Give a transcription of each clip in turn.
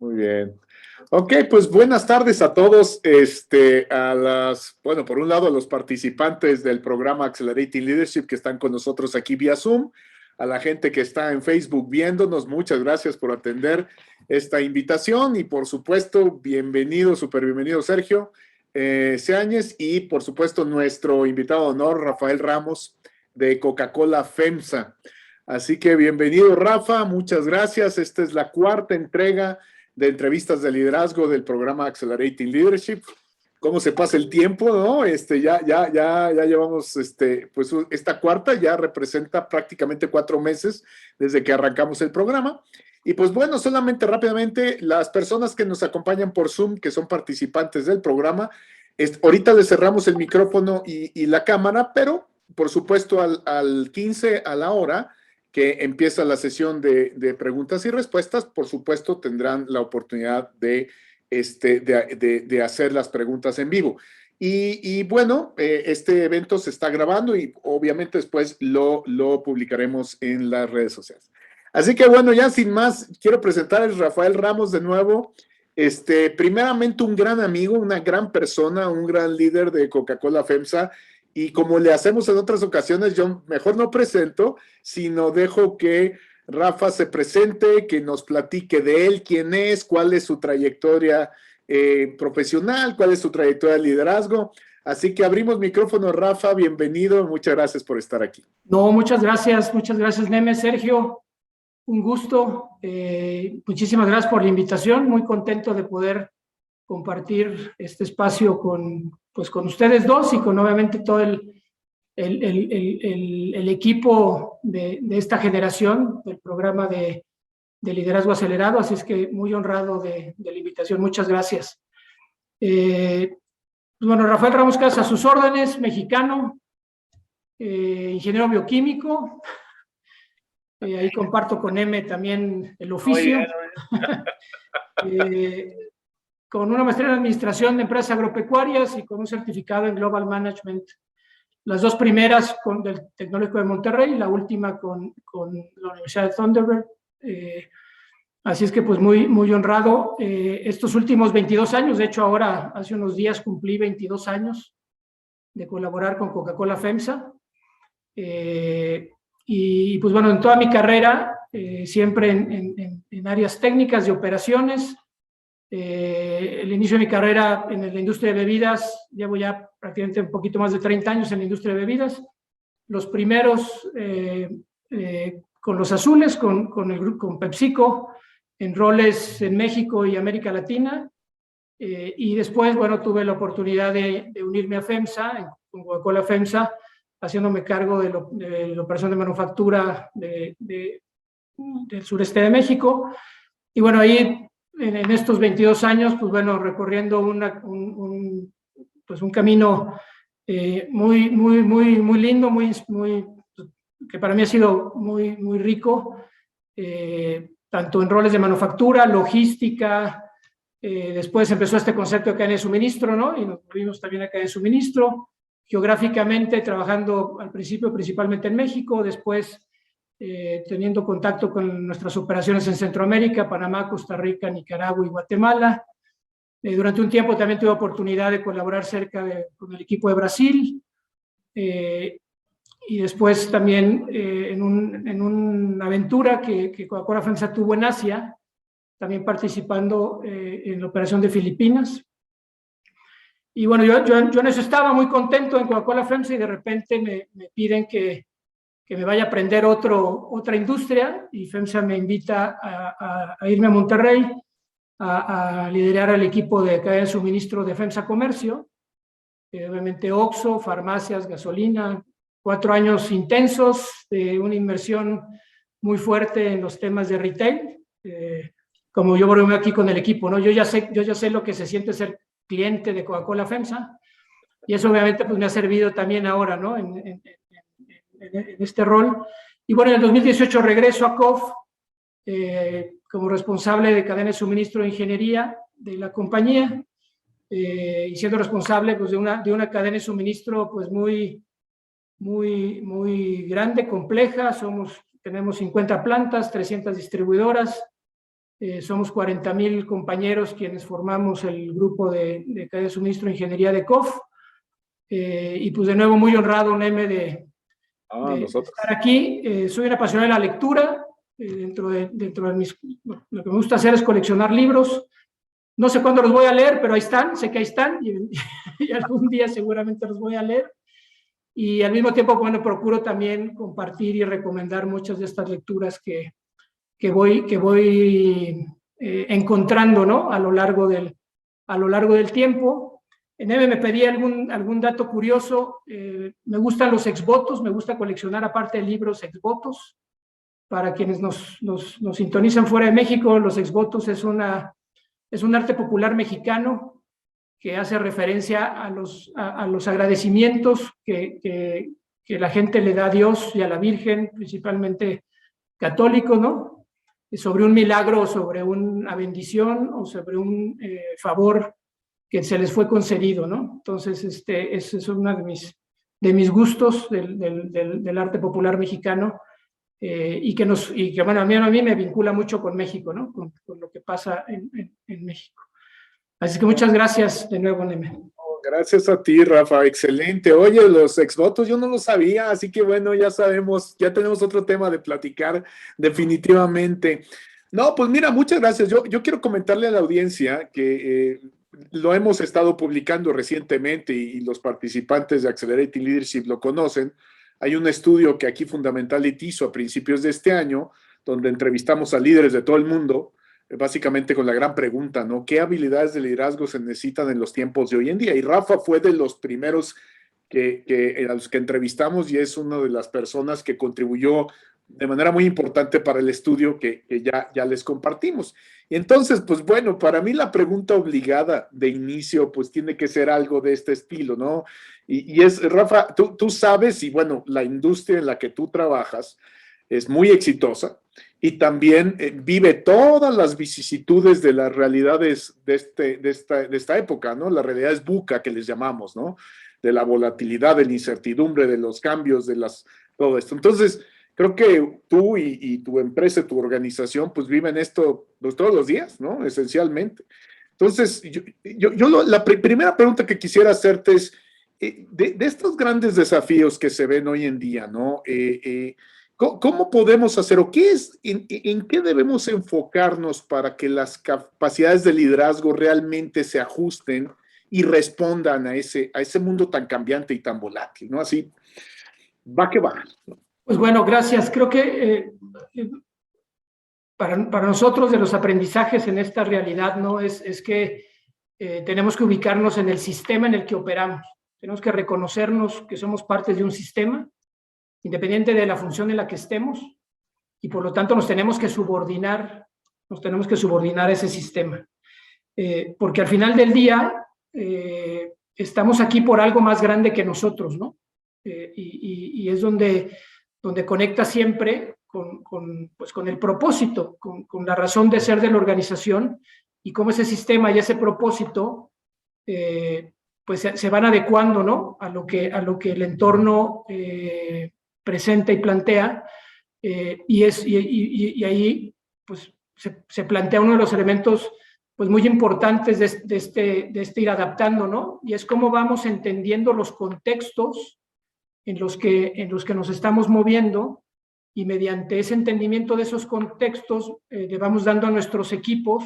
Muy bien. Ok, pues buenas tardes a todos. Bueno, por un lado, a los participantes del programa Accelerating Leadership que están con nosotros aquí vía Zoom, a la gente que está en Facebook viéndonos, muchas gracias por atender esta invitación y por supuesto, bienvenido, súper bienvenido Sergio Seáñez y por supuesto nuestro invitado de honor, Rafael Ramos de Coca-Cola FEMSA. Así que bienvenido Rafa, muchas gracias. Esta es la cuarta entrega de entrevistas de liderazgo del programa Accelerating Leadership. ¿Cómo se pasa el tiempo, no? Ya llevamos, pues esta cuarta ya representa prácticamente 4 meses desde que arrancamos el programa. Y pues bueno, solamente rápidamente, las personas que nos acompañan por Zoom, que son participantes del programa, ahorita les cerramos el micrófono y la cámara, pero por supuesto al 15 a la hora, que empieza la sesión de preguntas y respuestas, por supuesto tendrán la oportunidad de hacer las preguntas en vivo. Y bueno, este evento se está grabando y obviamente después lo publicaremos en las redes sociales. Así que bueno, ya sin más, quiero presentar a Rafael Ramos de nuevo. Primeramente un gran amigo, una gran persona, un gran líder de Coca-Cola FEMSA. Y como le hacemos en otras ocasiones, yo mejor no presento, sino dejo que Rafa se presente, que nos platique de él, quién es, cuál es su trayectoria profesional, cuál es su trayectoria de liderazgo. Así que abrimos micrófono, Rafa, bienvenido, muchas gracias por estar aquí. No, muchas gracias, Neme, Sergio, un gusto, muchísimas gracias por la invitación, muy contento de poder compartir este espacio con ustedes dos y con obviamente todo el equipo de esta generación del programa de liderazgo acelerado, así es que muy honrado de la invitación, muchas gracias. Bueno, Rafael Ramos Casas, a sus órdenes, mexicano, ingeniero bioquímico, ahí comparto con M también el oficio, con una maestría en administración de empresas agropecuarias y con un certificado en Global Management. Las dos primeras con el Tecnológico de Monterrey, la última con la Universidad de Thunderbird. Así es que pues muy honrado. Estos últimos 22 años, de hecho ahora hace unos días cumplí 22 años de colaborar con Coca-Cola FEMSA. Y pues bueno, en toda mi carrera, siempre en áreas técnicas de operaciones. El inicio de mi carrera en la industria de bebidas, llevo ya prácticamente un poquito más de 30 años en la industria de bebidas. Los primeros con los azules, con PepsiCo, en roles en México y América Latina. Y después, bueno, tuve la oportunidad de unirme a FEMSA, con Coca-Cola FEMSA, haciéndome cargo de la operación de manufactura del sureste de México. Y bueno, ahí en estos 22 años, pues bueno, recorriendo un camino muy lindo, que para mí ha sido muy rico, tanto en roles de manufactura, logística. Después empezó este concepto de cadena de suministro, ¿no? Y nos movimos también a cadena de suministro, geográficamente trabajando al principio principalmente en México, después teniendo contacto con nuestras operaciones en Centroamérica, Panamá, Costa Rica, Nicaragua y Guatemala. Durante un tiempo también tuve oportunidad de colaborar con el equipo de Brasil, y después también en una aventura que Coca-Cola FEMSA tuvo en Asia, también participando en la operación de Filipinas. Y bueno, yo en eso estaba muy contento en Coca-Cola FEMSA y de repente me piden que me vaya a aprender otra industria, y FEMSA me invita a irme a Monterrey a liderar el equipo de cadena de suministro de FEMSA Comercio, obviamente OXXO, farmacias, gasolina, 4 años intensos de una inversión muy fuerte en los temas de retail, como yo volví aquí con el equipo, ¿no? Yo ya sé lo que se siente ser cliente de Coca-Cola FEMSA, y eso obviamente pues me ha servido también ahora, ¿no? En este rol. Y bueno, en el 2018 regreso a COF como responsable de cadena de suministro de ingeniería de la compañía, y siendo responsable pues, de una cadena de suministro pues, muy grande, compleja. Tenemos 50 plantas, 300 distribuidoras, Somos 40,000 compañeros quienes formamos el grupo de cadena de suministro de ingeniería de COF. Y pues de nuevo muy honrado, Neme, de estar aquí. Soy un apasionado de la lectura. Dentro de lo que me gusta hacer es coleccionar libros. No sé cuándo los voy a leer, pero ahí están, sé que ahí están, y algún día seguramente los voy a leer. Y al mismo tiempo, bueno, procuro también compartir y recomendar muchas de estas lecturas que voy encontrando, ¿no? A lo largo del tiempo. Neme me pedía algún dato curioso. Me gustan los exvotos, me gusta coleccionar, aparte de libros, exvotos. Para quienes nos sintonizan fuera de México, los exvotos es un arte popular mexicano que hace referencia a los agradecimientos que la gente le da a Dios y a la Virgen, principalmente católico, ¿no? Sobre un milagro, sobre una bendición o sobre un favor que se les fue concedido, ¿no? Entonces, ese es uno de mis gustos del arte popular mexicano. Y que bueno, a mí me vincula mucho con México, ¿no? Con lo que pasa en México. Así que muchas gracias de nuevo, Neme. Gracias a ti, Rafa, excelente. Oye, los exvotos yo no lo sabía, así que bueno, ya sabemos, ya tenemos otro tema de platicar definitivamente. No, pues mira, muchas gracias. Yo quiero comentarle a la audiencia que lo hemos estado publicando recientemente y los participantes de Accelerating Leadership lo conocen. Hay un estudio que aquí Fundamentality hizo a principios de este año, donde entrevistamos a líderes de todo el mundo, básicamente con la gran pregunta, ¿no? ¿Qué habilidades de liderazgo se necesitan en los tiempos de hoy en día? Y Rafa fue de los primeros a los que entrevistamos y es una de las personas que contribuyó de manera muy importante para el estudio que ya les compartimos. Y entonces, pues bueno, para mí la pregunta obligada de inicio, pues tiene que ser algo de este estilo, ¿no? Y es, Rafa, tú sabes, y bueno, la industria en la que tú trabajas es muy exitosa y también vive todas las vicisitudes de las realidades de esta época, ¿no? Las realidades VUCA que les llamamos, ¿no? De la volatilidad, de la incertidumbre, de los cambios, todo esto. Entonces, creo que tú y tu empresa, tu organización, pues viven esto pues, todos los días, ¿no? Esencialmente. Entonces, la primera pregunta que quisiera hacerte es, de estos grandes desafíos que se ven hoy en día, ¿no? ¿Cómo podemos hacer o en qué debemos enfocarnos para que las capacidades de liderazgo realmente se ajusten y respondan a ese mundo tan cambiante y tan volátil, ¿no? Así, va que va. Pues bueno, gracias. Creo que para nosotros de los aprendizajes en esta realidad, ¿no? Es que tenemos que ubicarnos en el sistema en el que operamos. Tenemos que reconocernos que somos parte de un sistema, independiente de la función en la que estemos, y por lo tanto nos tenemos que subordinar a ese sistema. Porque al final del día estamos aquí por algo más grande que nosotros, ¿no? Y es donde conecta siempre con el propósito, con la razón de ser de la organización, y cómo ese sistema y ese propósito pues se van adecuando, ¿no? a lo que el entorno presenta y plantea, y ahí pues se plantea uno de los elementos pues muy importantes de este ir adaptando, ¿no? Y es cómo vamos entendiendo los contextos en los que nos estamos moviendo, y mediante ese entendimiento de esos contextos le vamos dando a nuestros equipos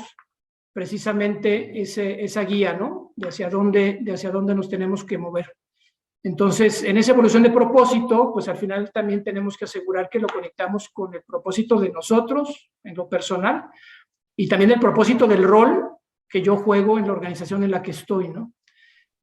precisamente esa guía, ¿no? De hacia dónde nos tenemos que mover. Entonces, en esa evolución de propósito, pues al final también tenemos que asegurar que lo conectamos con el propósito de nosotros, en lo personal, y también el propósito del rol que yo juego en la organización en la que estoy, ¿no?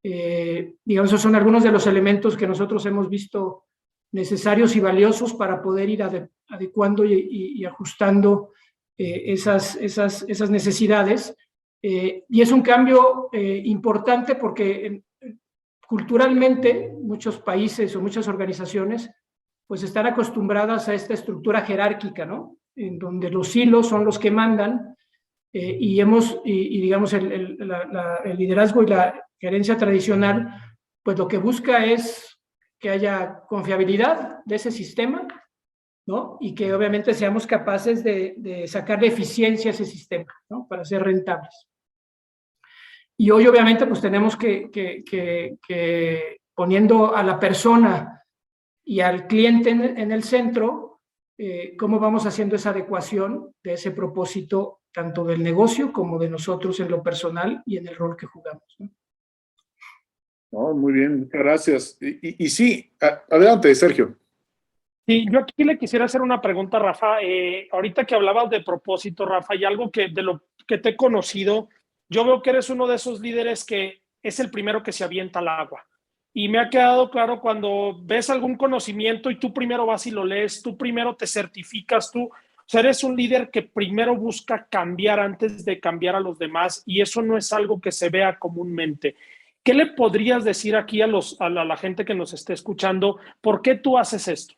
Digamos, esos son algunos de los elementos que nosotros hemos visto necesarios y valiosos para poder ir adecuando y ajustando esas necesidades. Y es un cambio importante porque culturalmente muchos países o muchas organizaciones pues están acostumbradas a esta estructura jerárquica, ¿no? En donde los hilos son los que mandan, y digamos el liderazgo y la gerencia tradicional pues lo que busca es que haya confiabilidad de ese sistema, ¿no? Y que obviamente seamos capaces de sacar de eficiencia ese sistema, ¿no? Para ser rentables. Y hoy obviamente pues tenemos que poniendo a la persona y al cliente en el centro, cómo vamos haciendo esa adecuación de ese propósito, tanto del negocio como de nosotros en lo personal y en el rol que jugamos, ¿no? Oh, muy bien, muchas gracias. Y sí, adelante, Sergio. Sí, yo aquí le quisiera hacer una pregunta, Rafa. Ahorita que hablabas de propósito, Rafa, y algo que de lo que te he conocido, yo veo que eres uno de esos líderes que es el primero que se avienta al agua. Y me ha quedado claro cuando ves algún conocimiento y tú primero vas y lo lees, tú primero te certificas, tú, o sea, eres un líder que primero busca cambiar antes de cambiar a los demás, y eso no es algo que se vea comúnmente. ¿Qué le podrías decir aquí a la gente que nos esté escuchando? ¿Por qué tú haces esto?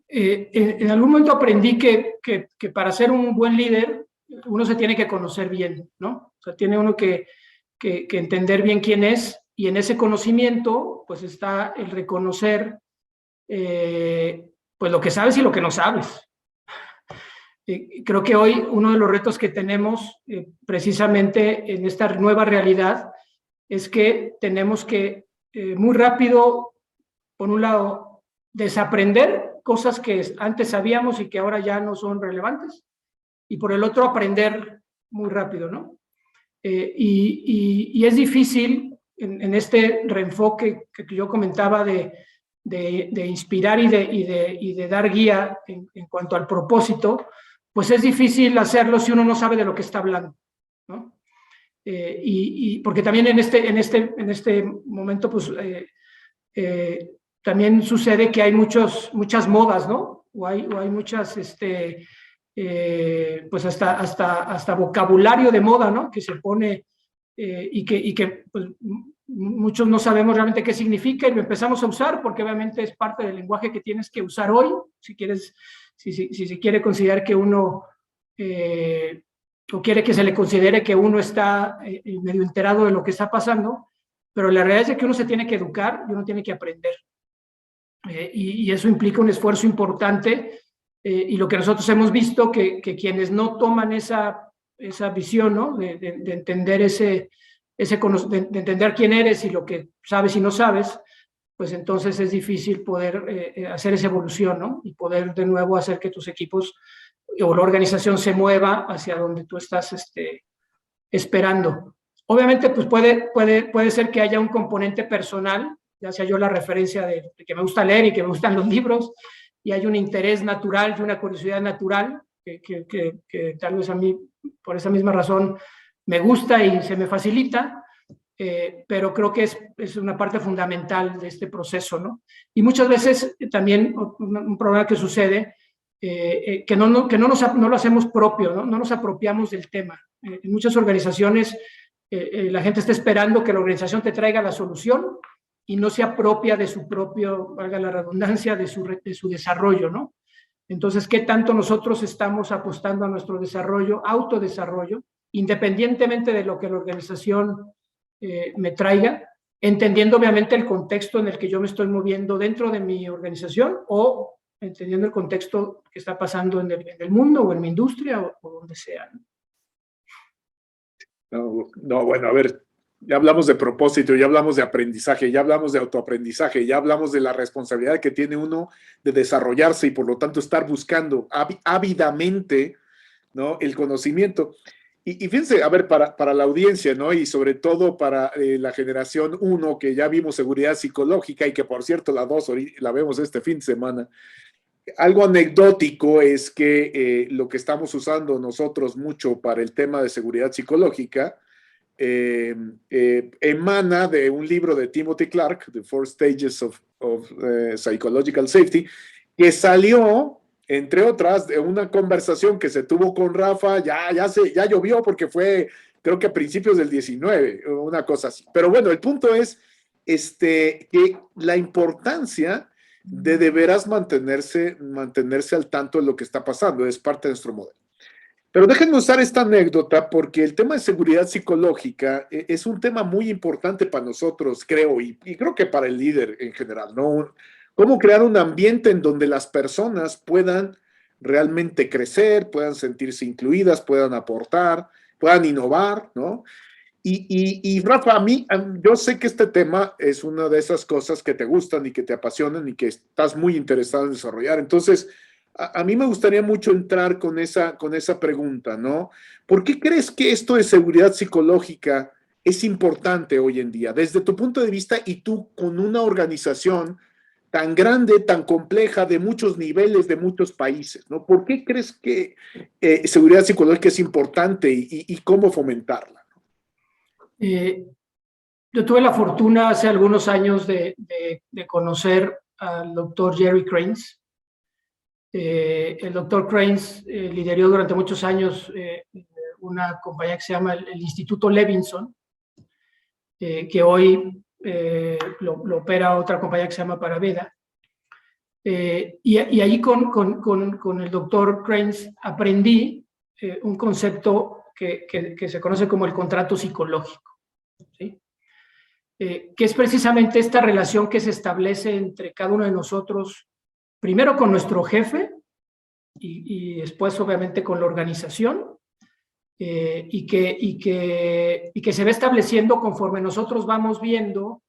En algún momento aprendí que para ser un buen líder uno se tiene que conocer bien, ¿no? O sea, tiene uno que entender bien quién es, y en ese conocimiento pues está el reconocer pues lo que sabes y lo que no sabes. Creo que hoy uno de los retos que tenemos precisamente en esta nueva realidad es que tenemos que muy rápido, por un lado, desaprender cosas que antes sabíamos y que ahora ya no son relevantes, y por el otro aprender muy rápido, ¿no? Y es difícil en este reenfoque que yo comentaba de inspirar y de dar guía en cuanto al propósito, pues es difícil hacerlo si uno no sabe de lo que está hablando, ¿no? Porque también en este momento, pues también sucede que hay muchas modas, ¿no? O hay muchas, pues hasta vocabulario de moda, ¿no? Que se pone y que pues, muchos no sabemos realmente qué significa y lo empezamos a usar porque obviamente es parte del lenguaje que tienes que usar hoy, si se quiere considerar que uno, o quiere que se le considere que uno está medio enterado de lo que está pasando, pero la realidad es que uno se tiene que educar y uno tiene que aprender. Y eso implica un esfuerzo importante, y lo que nosotros hemos visto, que quienes no toman esa visión, ¿no? de entender de entender quién eres y lo que sabes y no sabes, pues entonces es difícil poder hacer esa evolución, ¿no? Y poder de nuevo hacer que tus equipos o la organización se mueva hacia donde tú estás esperando. Obviamente, pues puede ser que haya un componente personal, ya sea yo la referencia de que me gusta leer y que me gustan los libros, y hay un interés natural y una curiosidad natural que tal vez a mí, por esa misma razón, me gusta y se me facilita, pero creo que es una parte fundamental de este proceso, ¿no? Y muchas veces también un problema que sucede, que no lo hacemos propio, ¿no? No nos apropiamos del tema. En muchas organizaciones la gente está esperando que la organización te traiga la solución y no se apropia de su propio, valga la redundancia, de su desarrollo, ¿no? Entonces, ¿qué tanto nosotros estamos apostando a nuestro desarrollo, autodesarrollo, independientemente de lo que la organización me traiga, entendiendo obviamente el contexto en el que yo me estoy moviendo dentro de mi organización, o entendiendo el contexto que está pasando en el mundo o en mi industria o donde sea, ¿no? No, bueno, a ver, ya hablamos de propósito, ya hablamos de aprendizaje, ya hablamos de autoaprendizaje, ya hablamos de la responsabilidad que tiene uno de desarrollarse y por lo tanto estar buscando ávidamente, ¿no? El conocimiento. Y fíjense, a ver, para la audiencia, ¿no? Y sobre todo para la generación 1, que ya vimos seguridad psicológica y que por cierto la 2 la vemos este fin de semana. Algo anecdótico es que lo que estamos usando nosotros mucho para el tema de seguridad psicológica emana de un libro de Timothy Clark, The Four Stages of Psychological Safety, que salió, entre otras, de una conversación que se tuvo con Rafa, ya llovió porque fue, creo que a principios del 19, una cosa así. Pero bueno, el punto es que la importancia de veras mantenerse al tanto de lo que está pasando, es parte de nuestro modelo. Pero déjenme usar esta anécdota porque el tema de seguridad psicológica es un tema muy importante para nosotros, creo, y creo que para el líder en general, ¿no? cómo crear un ambiente en donde las personas puedan realmente crecer, puedan sentirse incluidas, puedan aportar, puedan innovar, ¿no? Y Rafa, yo sé que este tema es una de esas cosas que te gustan y que te apasionan y que estás muy interesado en desarrollar. Entonces, a mí me gustaría mucho entrar con esa pregunta, ¿no? ¿Por qué crees que esto de seguridad psicológica es importante hoy en día, desde tu punto de vista y tú con una organización tan grande, tan compleja, de muchos niveles, de muchos países, ¿no? ¿Por qué crees que seguridad psicológica es importante y cómo fomentarla? Yo tuve la fortuna hace algunos años de conocer al doctor Jerry Cranes. El doctor Cranes lideró durante muchos años una compañía que se llama el Instituto Levinson, que hoy lo opera otra compañía que se llama Paraveda. Y allí con el doctor Cranes aprendí un concepto que se conoce como el contrato psicológico, ¿sí? Que es precisamente esta relación que se establece entre cada uno de nosotros, primero con nuestro jefe y después obviamente con la organización, y que se va estableciendo conforme nosotros vamos viendo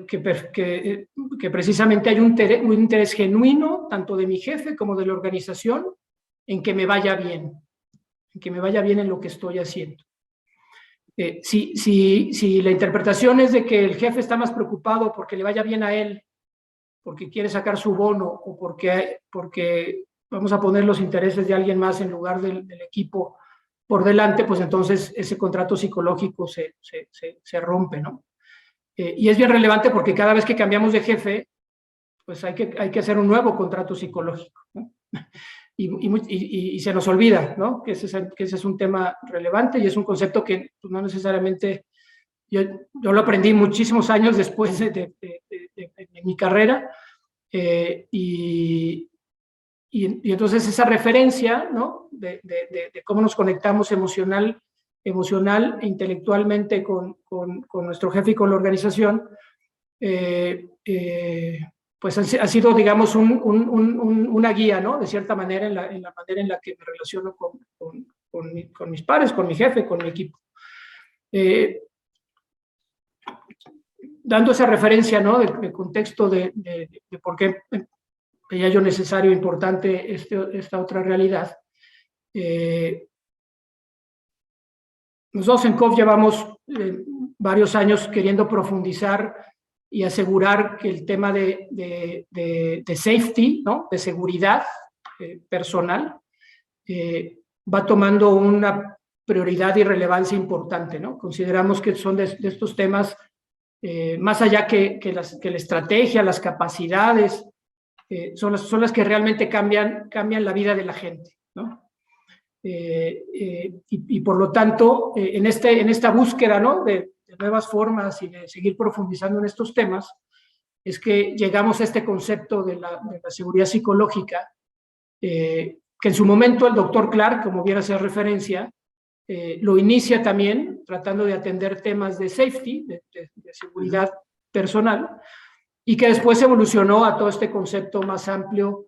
que precisamente hay un interés genuino, tanto de mi jefe como de la organización, en que me vaya bien, en lo que estoy haciendo. Si la interpretación es de que el jefe está más preocupado porque le vaya bien a él, porque quiere sacar su bono o porque vamos a poner los intereses de alguien más en lugar del equipo por delante, pues entonces ese contrato psicológico se rompe, ¿no? Y es bien relevante porque cada vez que cambiamos de jefe, pues hay que hacer un nuevo contrato psicológico, ¿no? Y se nos olvida, ¿no? Que ese es un tema relevante y es un concepto que pues, no necesariamente, yo lo aprendí muchísimos años después de mi carrera, y entonces esa referencia, ¿no? de cómo nos conectamos emocional e intelectualmente con nuestro jefe y con la organización, pues ha sido, digamos, una guía, ¿no? De cierta manera, en la manera en la que me relaciono con mis pares, con mi jefe, con mi equipo. Dando esa referencia, ¿no? del contexto de por qué veía yo necesario, importante esta otra realidad. Nosotros en COF llevamos varios años queriendo profundizar y asegurar que el tema de safety, ¿no? De seguridad personal, va tomando una prioridad y relevancia importante, ¿no? Consideramos que son de estos temas, más allá que la estrategia, las capacidades, son las que realmente cambian la vida de la gente, ¿no? Y por lo tanto, en esta búsqueda, ¿no? de nuevas formas y de seguir profundizando en estos temas, es que llegamos a este concepto de la seguridad psicológica, que en su momento el doctor Clark, como bien hacía referencia, lo inicia también tratando de atender temas de safety, de seguridad personal, y que después evolucionó a todo este concepto más amplio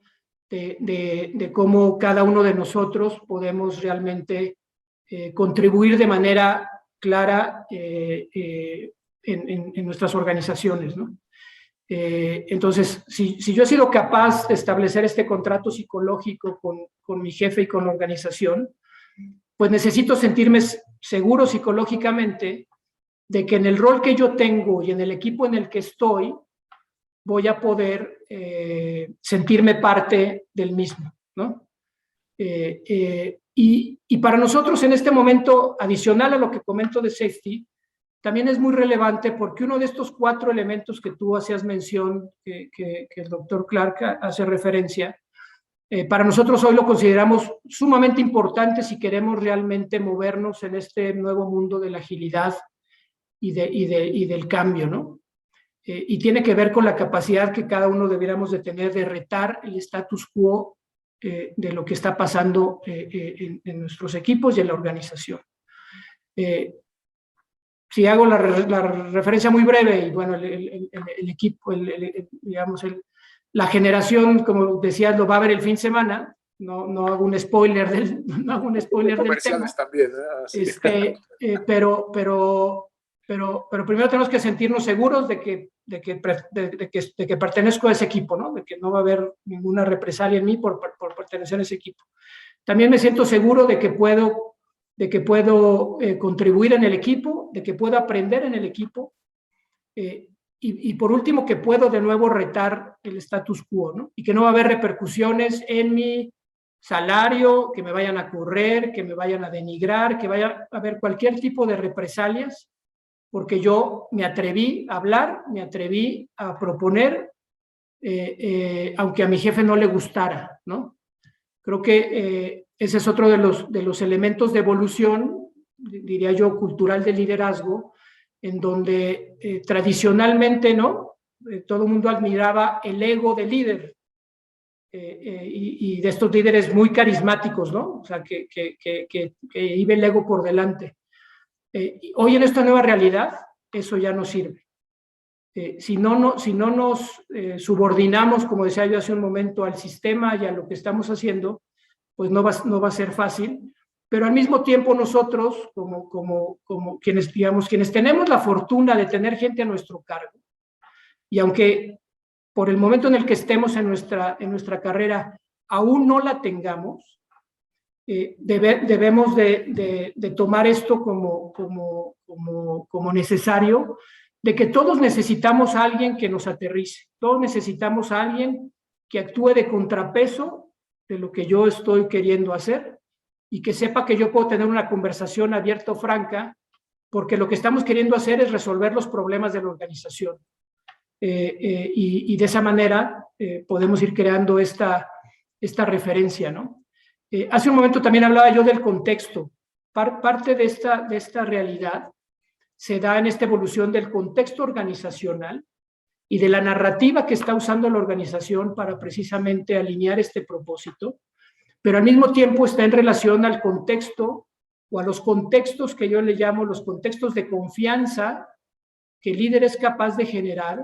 de cómo cada uno de nosotros podemos realmente contribuir de manera clara en nuestras organizaciones, ¿no? Entonces, si yo he sido capaz de establecer este contrato psicológico con mi jefe y con la organización, pues necesito sentirme seguro psicológicamente de que en el rol que yo tengo y en el equipo en el que estoy, voy a poder sentirme parte del mismo, ¿no? Y para nosotros en este momento, adicional a lo que comento de safety, también es muy relevante porque uno de estos 4 elementos que tú hacías mención, que el doctor Clark hace referencia, para nosotros hoy lo consideramos sumamente importante si queremos realmente movernos en este nuevo mundo de la agilidad y del cambio, ¿no? Y tiene que ver con la capacidad que cada uno debiéramos de tener de retar el status quo de lo que está pasando en nuestros equipos y en la organización. si hago la referencia muy breve, y bueno, el equipo, digamos, la generación, como decías, lo va a ver el fin de semana. No hago un spoiler del tema. También, pero primero tenemos que sentirnos seguros de que pertenezco a ese equipo, ¿no? De que no va a haber ninguna represalia en mí por pertenecer a ese equipo. También me siento seguro de que puedo contribuir en el equipo, de que puedo aprender en el equipo, y por último, que puedo de nuevo retar el status quo, ¿no? Y que no va a haber repercusiones en mi salario, que me vayan a correr, que me vayan a denigrar, que vaya a haber cualquier tipo de represalias, porque yo me atreví a hablar, me atreví a proponer, aunque a mi jefe no le gustara, ¿no? Creo que ese es otro de los elementos de evolución, diría yo, cultural de liderazgo, en donde tradicionalmente, ¿no? Todo el mundo admiraba el ego del líder, y de estos líderes muy carismáticos, ¿no? O sea, que iba el ego por delante. Hoy en esta nueva realidad, eso ya no sirve. Si no nos subordinamos, como decía yo hace un momento, al sistema y a lo que estamos haciendo, pues no va a ser fácil. Pero al mismo tiempo nosotros, como quienes tenemos la fortuna de tener gente a nuestro cargo, y aunque por el momento en el que estemos en nuestra carrera aún no la tengamos, debemos de tomar esto como necesario, de que todos necesitamos a alguien que nos aterrice, todos necesitamos a alguien que actúe de contrapeso de lo que yo estoy queriendo hacer, y que sepa que yo puedo tener una conversación abierta o franca, porque lo que estamos queriendo hacer es resolver los problemas de la organización. Y de esa manera podemos ir creando esta referencia, ¿no? Hace un momento también hablaba yo del contexto. Parte de esta realidad se da en esta evolución del contexto organizacional y de la narrativa que está usando la organización para precisamente alinear este propósito, pero al mismo tiempo está en relación al contexto o a los contextos que yo le llamo los contextos de confianza que el líder es capaz de generar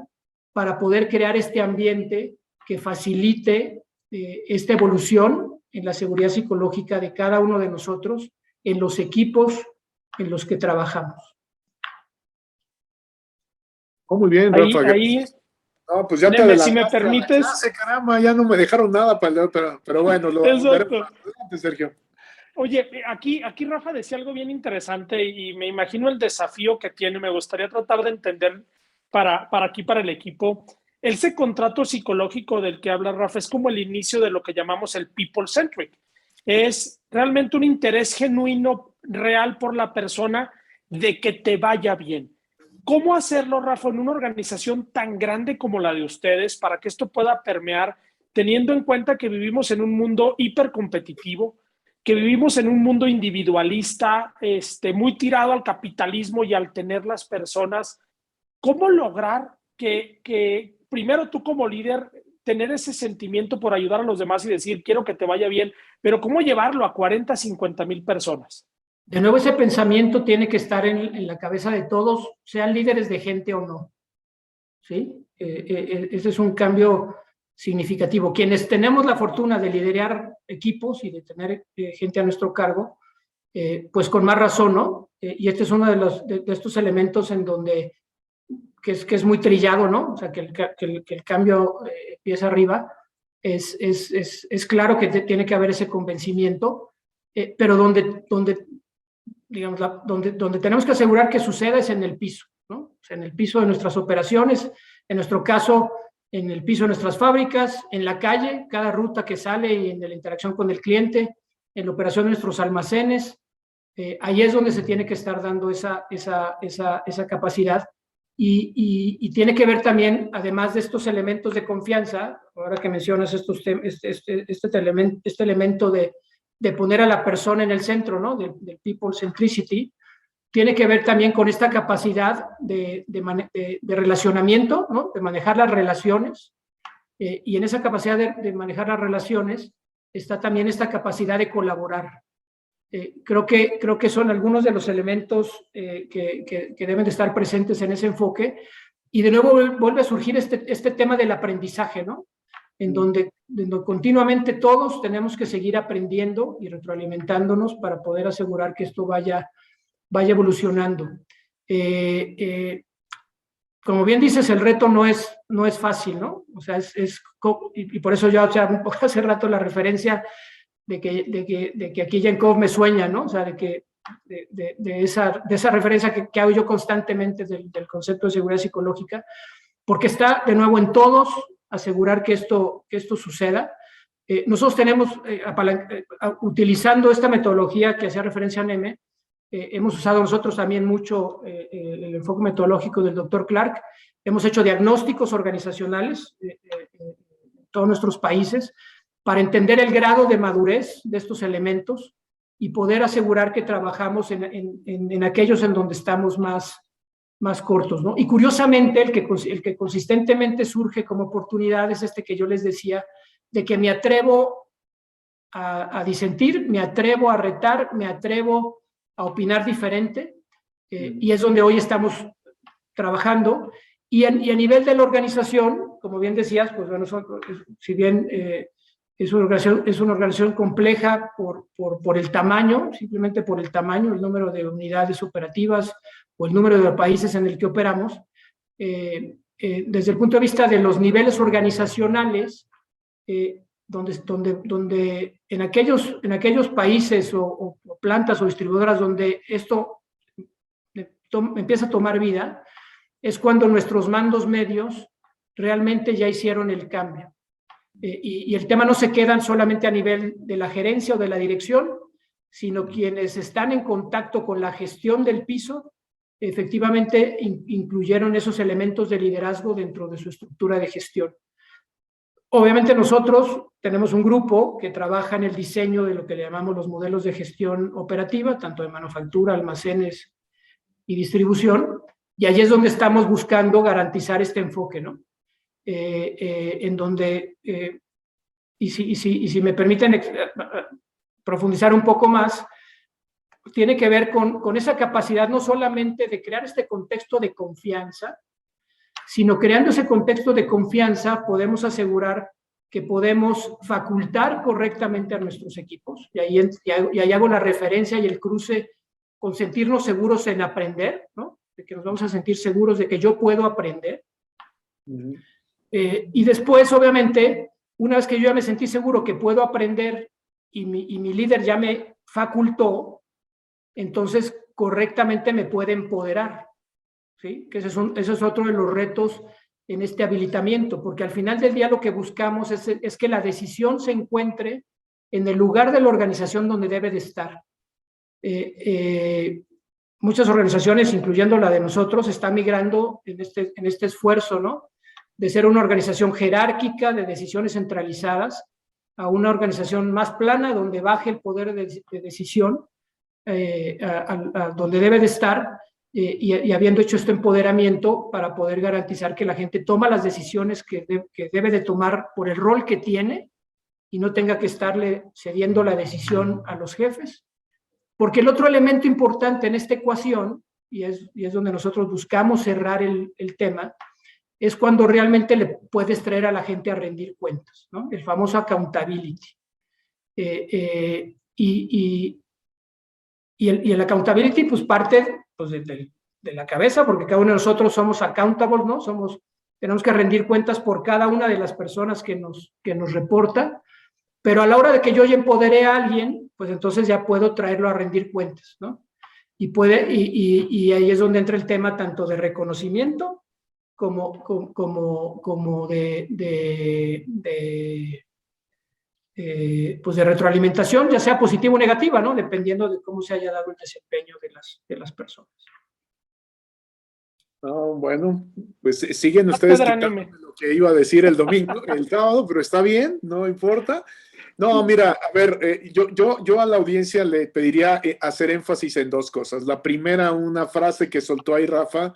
para poder crear este ambiente que facilite esta evolución en la seguridad psicológica de cada uno de nosotros, en los equipos en los que trabajamos. Oh, muy bien, Rafa. No, pues ya te adelantaste. Si me permites. Caramba, ya no me dejaron nada para el pero bueno, lo veremos adelante, Sergio. Oye, aquí Rafa decía algo bien interesante y me imagino el desafío que tiene. Me gustaría tratar de entender para el equipo. Ese contrato psicológico del que habla Rafa es como el inicio de lo que llamamos el people-centric. Es realmente un interés genuino, real por la persona de que te vaya bien. ¿Cómo hacerlo, Rafa, en una organización tan grande como la de ustedes para que esto pueda permear, teniendo en cuenta que vivimos en un mundo hipercompetitivo, que vivimos en un mundo individualista, muy tirado al capitalismo y al tener las personas? ¿Cómo lograr que primero tú como líder tener ese sentimiento por ayudar a los demás y decir, quiero que te vaya bien, pero cómo llevarlo a 40, 50 mil personas? De nuevo, ese pensamiento tiene que estar en la cabeza de todos, sean líderes de gente o no. ¿Sí? Ese es un cambio significativo. Quienes tenemos la fortuna de liderar equipos y de tener gente a nuestro cargo, pues con más razón, ¿no? Y este es uno de estos elementos en donde, que es muy trillado, ¿no? O sea, que el cambio empieza arriba. Es claro que tiene que haber ese convencimiento, pero donde tenemos que asegurar que suceda es en el piso, ¿no? O sea, en el piso de nuestras operaciones, en nuestro caso, en el piso de nuestras fábricas, en la calle, cada ruta que sale y en la interacción con el cliente, en la operación de nuestros almacenes. Ahí es donde se tiene que estar dando esa capacidad y tiene que ver también, además de estos elementos de confianza, ahora que mencionas este elemento de poner a la persona en el centro, ¿no? Del people centricity, tiene que ver también con esta capacidad de relacionamiento, ¿no? De manejar las relaciones, y en esa capacidad de manejar las relaciones está también esta capacidad de colaborar. Creo que son algunos de los elementos que deben de estar presentes en ese enfoque. Y de nuevo vuelve a surgir este tema del aprendizaje, ¿no? En donde continuamente todos tenemos que seguir aprendiendo y retroalimentándonos para poder asegurar que esto vaya evolucionando. Como bien dices, el reto no es fácil, ¿no? O sea, y por eso yo hace rato la referencia de que aquí Yankov me sueña, ¿no? O sea, de esa referencia que hago yo constantemente del concepto de seguridad psicológica, porque está de nuevo en todos asegurar que esto suceda. Nosotros tenemos, utilizando esta metodología que hacía referencia a Neme, hemos usado nosotros también mucho el enfoque metodológico del Dr. Clark. Hemos hecho diagnósticos organizacionales en todos nuestros países para entender el grado de madurez de estos elementos y poder asegurar que trabajamos en aquellos en donde estamos más cortos, ¿no? Y curiosamente, el que consistentemente surge como oportunidad es que yo les decía, de que me atrevo a disentir, me atrevo a retar, me atrevo a opinar diferente, y es donde hoy estamos trabajando. Y a nivel de la organización, como bien decías, pues bueno, si bien es una organización compleja por el tamaño, simplemente por el tamaño, el número de unidades operativas o el número de países en el que operamos. Desde el punto de vista de los niveles organizacionales, donde en aquellos países o plantas o distribuidoras donde esto empieza a tomar vida, es cuando nuestros mandos medios realmente ya hicieron el cambio. Y el tema no se queda solamente a nivel de la gerencia o de la dirección, sino quienes están en contacto con la gestión del piso, efectivamente incluyeron esos elementos de liderazgo dentro de su estructura de gestión. Obviamente nosotros tenemos un grupo que trabaja en el diseño de lo que le llamamos los modelos de gestión operativa, tanto de manufactura, almacenes y distribución, y allí es donde estamos buscando garantizar este enfoque, ¿no? En donde, y si me permiten profundizar un poco más, tiene que ver con esa capacidad no solamente de crear este contexto de confianza, sino creando ese contexto de confianza podemos asegurar que podemos facultar correctamente a nuestros equipos, y ahí hago la referencia y el cruce con sentirnos seguros en aprender, ¿no? De que nos vamos a sentir seguros de que yo puedo aprender. Y después, obviamente, una vez que yo ya me sentí seguro que puedo aprender y mi líder ya me facultó, entonces correctamente me puede empoderar, ¿sí? Que ese es otro de los retos en este habilitamiento, porque al final del día lo que buscamos es que la decisión se encuentre en el lugar de la organización donde debe de estar. Muchas organizaciones, incluyendo la de nosotros, están migrando en este esfuerzo, ¿no? De ser una organización jerárquica de decisiones centralizadas a una organización más plana donde baje el poder de decisión a donde debe de estar, y habiendo hecho este empoderamiento para poder garantizar que la gente toma las decisiones que debe de tomar por el rol que tiene y no tenga que estarle cediendo la decisión a los jefes. Porque el otro elemento importante en esta ecuación, y es donde nosotros buscamos cerrar el tema, es cuando realmente le puedes traer a la gente a rendir cuentas, ¿no? El famoso accountability. Y el accountability pues parte pues, de la cabeza, porque cada uno de nosotros somos accountable, ¿no? Tenemos que rendir cuentas por cada una de las personas que nos reporta, pero a la hora de que yo ya empoderé a alguien, pues entonces ya puedo traerlo a rendir cuentas, ¿no? Y ahí es donde entra el tema tanto de reconocimiento como pues de retroalimentación, ya sea positiva o negativa, ¿no? Dependiendo de cómo se haya dado el desempeño de las personas. Bueno, pues siguen ustedes quitándome lo que iba a decir el sábado, pero está bien, no importa. No, mira, a ver, yo a la audiencia le pediría hacer énfasis en dos cosas. La primera, una frase que soltó ahí Rafa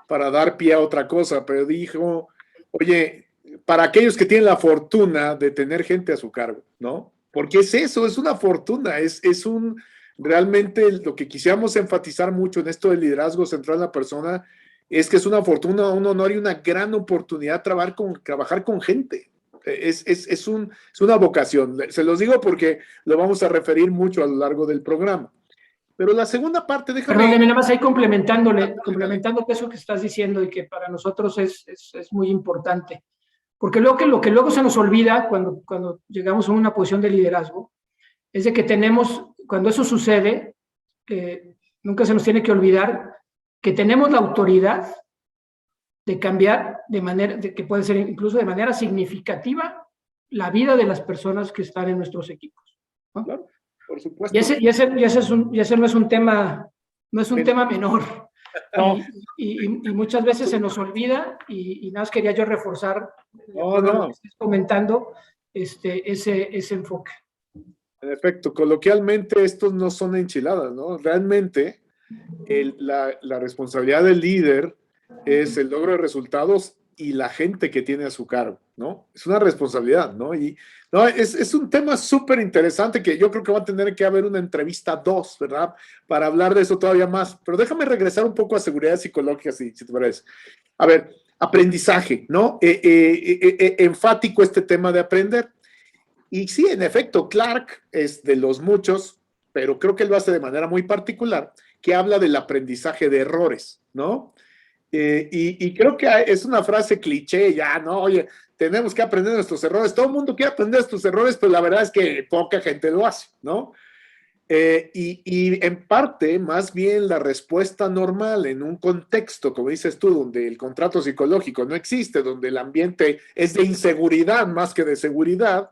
para dar pie a otra cosa, pero dijo, oye, para aquellos que tienen la fortuna de tener gente a su cargo, ¿no? Porque es eso, es una fortuna, es un realmente lo que quisiéramos enfatizar mucho en esto del liderazgo central en la persona es que es una fortuna, un honor y una gran oportunidad trabajar con gente. Es una vocación. Se los digo porque lo vamos a referir mucho a lo largo del programa. Pero la segunda parte, déjame... Perdón, nada más ahí complementando eso que estás diciendo y que para nosotros es muy importante. Porque lo que luego se nos olvida cuando llegamos a una posición de liderazgo es de que cuando eso sucede, nunca se nos tiene que olvidar que tenemos la autoridad de cambiar que puede ser incluso de manera significativa la vida de las personas que están en nuestros equipos, ¿no? Claro, por supuesto. Y ese no es un tema menor. No. Y muchas veces se nos olvida y nada más quería yo reforzar No. lo que estás comentando, ese enfoque. En efecto, coloquialmente estos no son enchiladas, ¿no? Realmente la responsabilidad del líder es el logro de resultados y la gente que tiene a su cargo, ¿no? Es una responsabilidad, ¿no? Y no, es un tema súper interesante que yo creo que va a tener que haber una entrevista 2, ¿verdad? Para hablar de eso todavía más. Pero déjame regresar un poco a seguridad psicológica, si te parece. A ver, aprendizaje, ¿no? Enfático este tema de aprender. Y sí, en efecto, Clark es de los muchos, pero creo que él lo hace de manera muy particular, que habla del aprendizaje de errores, ¿no? Y creo que es una frase cliché ya, ¿no? Oye, tenemos que aprender nuestros errores. Todo el mundo quiere aprender estos errores, pero la verdad es que poca gente lo hace, ¿no? Y en parte, más bien la respuesta normal en un contexto, como dices tú, donde el contrato psicológico no existe, donde el ambiente es de inseguridad más que de seguridad,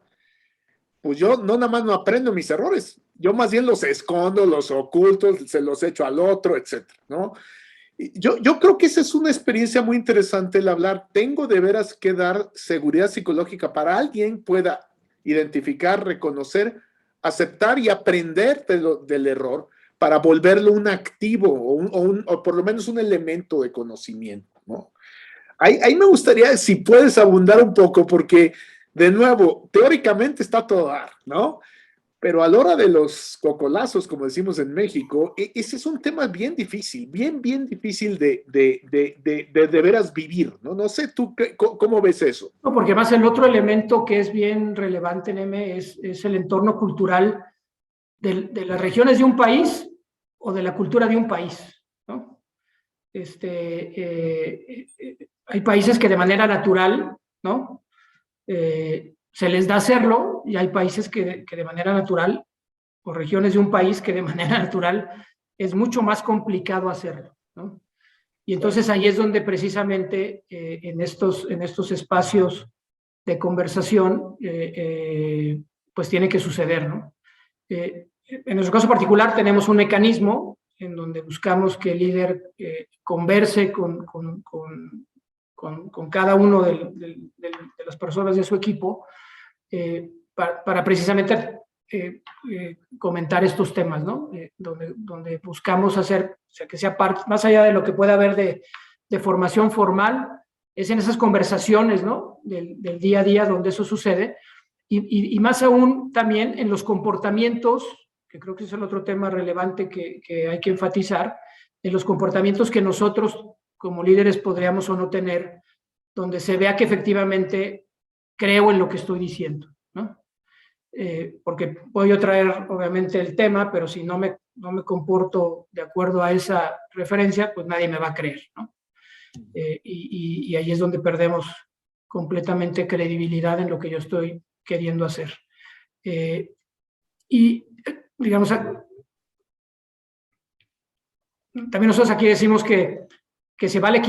pues yo no nada más no aprendo mis errores, yo más bien los escondo, los oculto, se los echo al otro, etcétera, ¿no? Yo creo que esa es una experiencia muy interesante el hablar. Tengo de veras que dar seguridad psicológica para alguien pueda identificar, reconocer, aceptar y aprender del error para volverlo un activo o por lo menos un elemento de conocimiento, ¿no? Ahí me gustaría, si puedes abundar un poco, porque de nuevo, teóricamente está todo dar, ¿no? Pero a la hora de los cocolazos, como decimos en México, ese es un tema bien difícil, bien difícil de veras vivir, ¿no? No sé tú, ¿cómo ves eso? No, porque más el otro elemento que es bien relevante, Neme, es el entorno cultural de las regiones de un país o de la cultura de un país, ¿no? Hay países que de manera natural, ¿no? Se les da hacerlo y hay países que de manera natural, o regiones de un país que de manera natural es mucho más complicado hacerlo, ¿no? Y entonces ahí es donde precisamente en estos espacios de conversación pues tiene que suceder, ¿no? En nuestro caso particular tenemos un mecanismo en donde buscamos que el líder converse con cada uno de las personas de su equipo para precisamente comentar estos temas, ¿no? Donde buscamos hacer, o sea, que sea parte, más allá de lo que pueda haber de formación formal, es en esas conversaciones, ¿no? Del día a día donde eso sucede, y más aún también en los comportamientos, que creo que es el otro tema relevante que hay que enfatizar, en los comportamientos que nosotros como líderes podríamos o no tener, donde se vea que efectivamente creo en lo que estoy diciendo, ¿no? Porque puedo yo traer obviamente el tema, pero si no me comporto de acuerdo a esa referencia, pues nadie me va a creer, ¿no? Y ahí es donde perdemos completamente credibilidad en lo que yo estoy queriendo hacer. Y digamos, también nosotros aquí decimos que se vale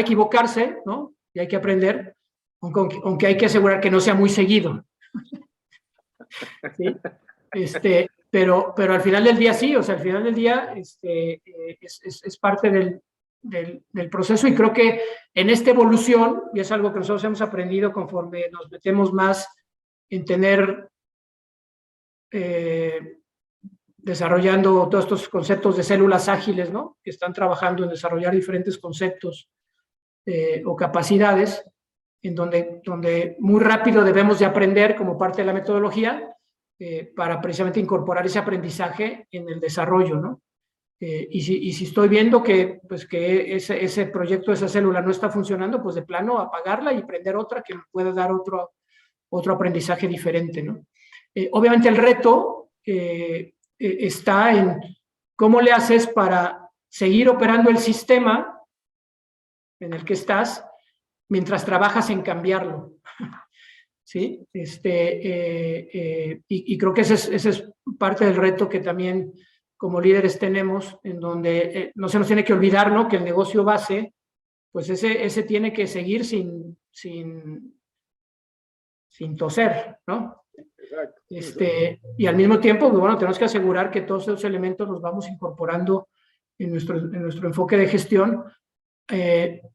equivocarse, ¿no? Y hay que aprender, aunque hay que asegurar que no sea muy seguido. ¿Sí? Pero al final del día sí, o sea, al final del día es parte del proceso, y creo que en esta evolución, y es algo que nosotros hemos aprendido conforme nos metemos más en tener desarrollando todos estos conceptos de células ágiles, ¿no? Que están trabajando en desarrollar diferentes conceptos o capacidades, en donde muy rápido debemos de aprender como parte de la metodología, para precisamente incorporar ese aprendizaje en el desarrollo, ¿no? Y si estoy viendo que, pues, que ese proyecto, esa célula no está funcionando, pues de plano apagarla y prender otra que me pueda dar otro aprendizaje diferente, ¿no? Obviamente el reto está en cómo le haces para seguir operando el sistema en el que estás mientras trabajas en cambiarlo. ¿Sí? Y creo que ese es parte del reto que también como líderes tenemos, en donde no se nos tiene que olvidar, ¿no?, que el negocio base, pues ese tiene que seguir sin toser, ¿no? Exacto. Y al mismo tiempo, bueno, tenemos que asegurar que todos esos elementos los vamos incorporando en nuestro enfoque de gestión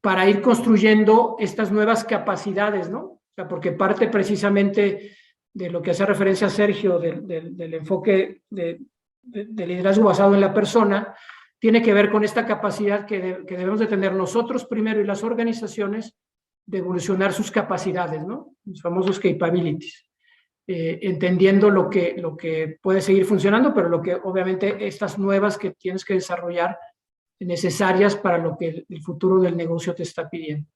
para ir construyendo estas nuevas capacidades, ¿no? O sea, porque parte precisamente de lo que hace referencia a Sergio, del enfoque de liderazgo basado en la persona, tiene que ver con esta capacidad que debemos de tener nosotros primero y las organizaciones de evolucionar sus capacidades, ¿no? Los famosos capabilities. Entendiendo lo que puede seguir funcionando, pero lo que obviamente estas nuevas que tienes que desarrollar necesarias para lo que el futuro del negocio te está pidiendo.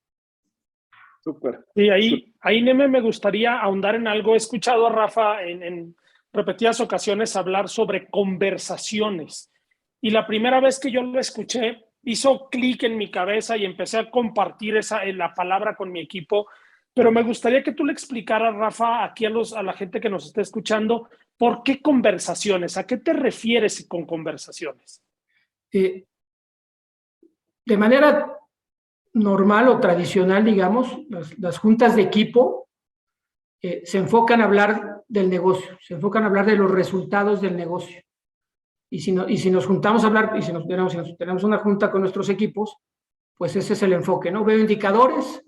Súper. Y ahí, Neme, me gustaría ahondar en algo. He escuchado a Rafa en repetidas ocasiones hablar sobre conversaciones. Y la primera vez que yo lo escuché, hizo clic en mi cabeza y empecé a compartir la palabra con mi equipo. Pero me gustaría que tú le explicaras, Rafa, aquí a la gente que nos está escuchando, ¿por qué conversaciones? ¿A qué te refieres con conversaciones? De manera normal o tradicional, digamos, las juntas de equipo se enfocan a hablar del negocio, se enfocan a hablar de los resultados del negocio. Y si nos juntamos a hablar, y si tenemos una junta con nuestros equipos, pues ese es el enfoque, ¿no? Veo indicadores,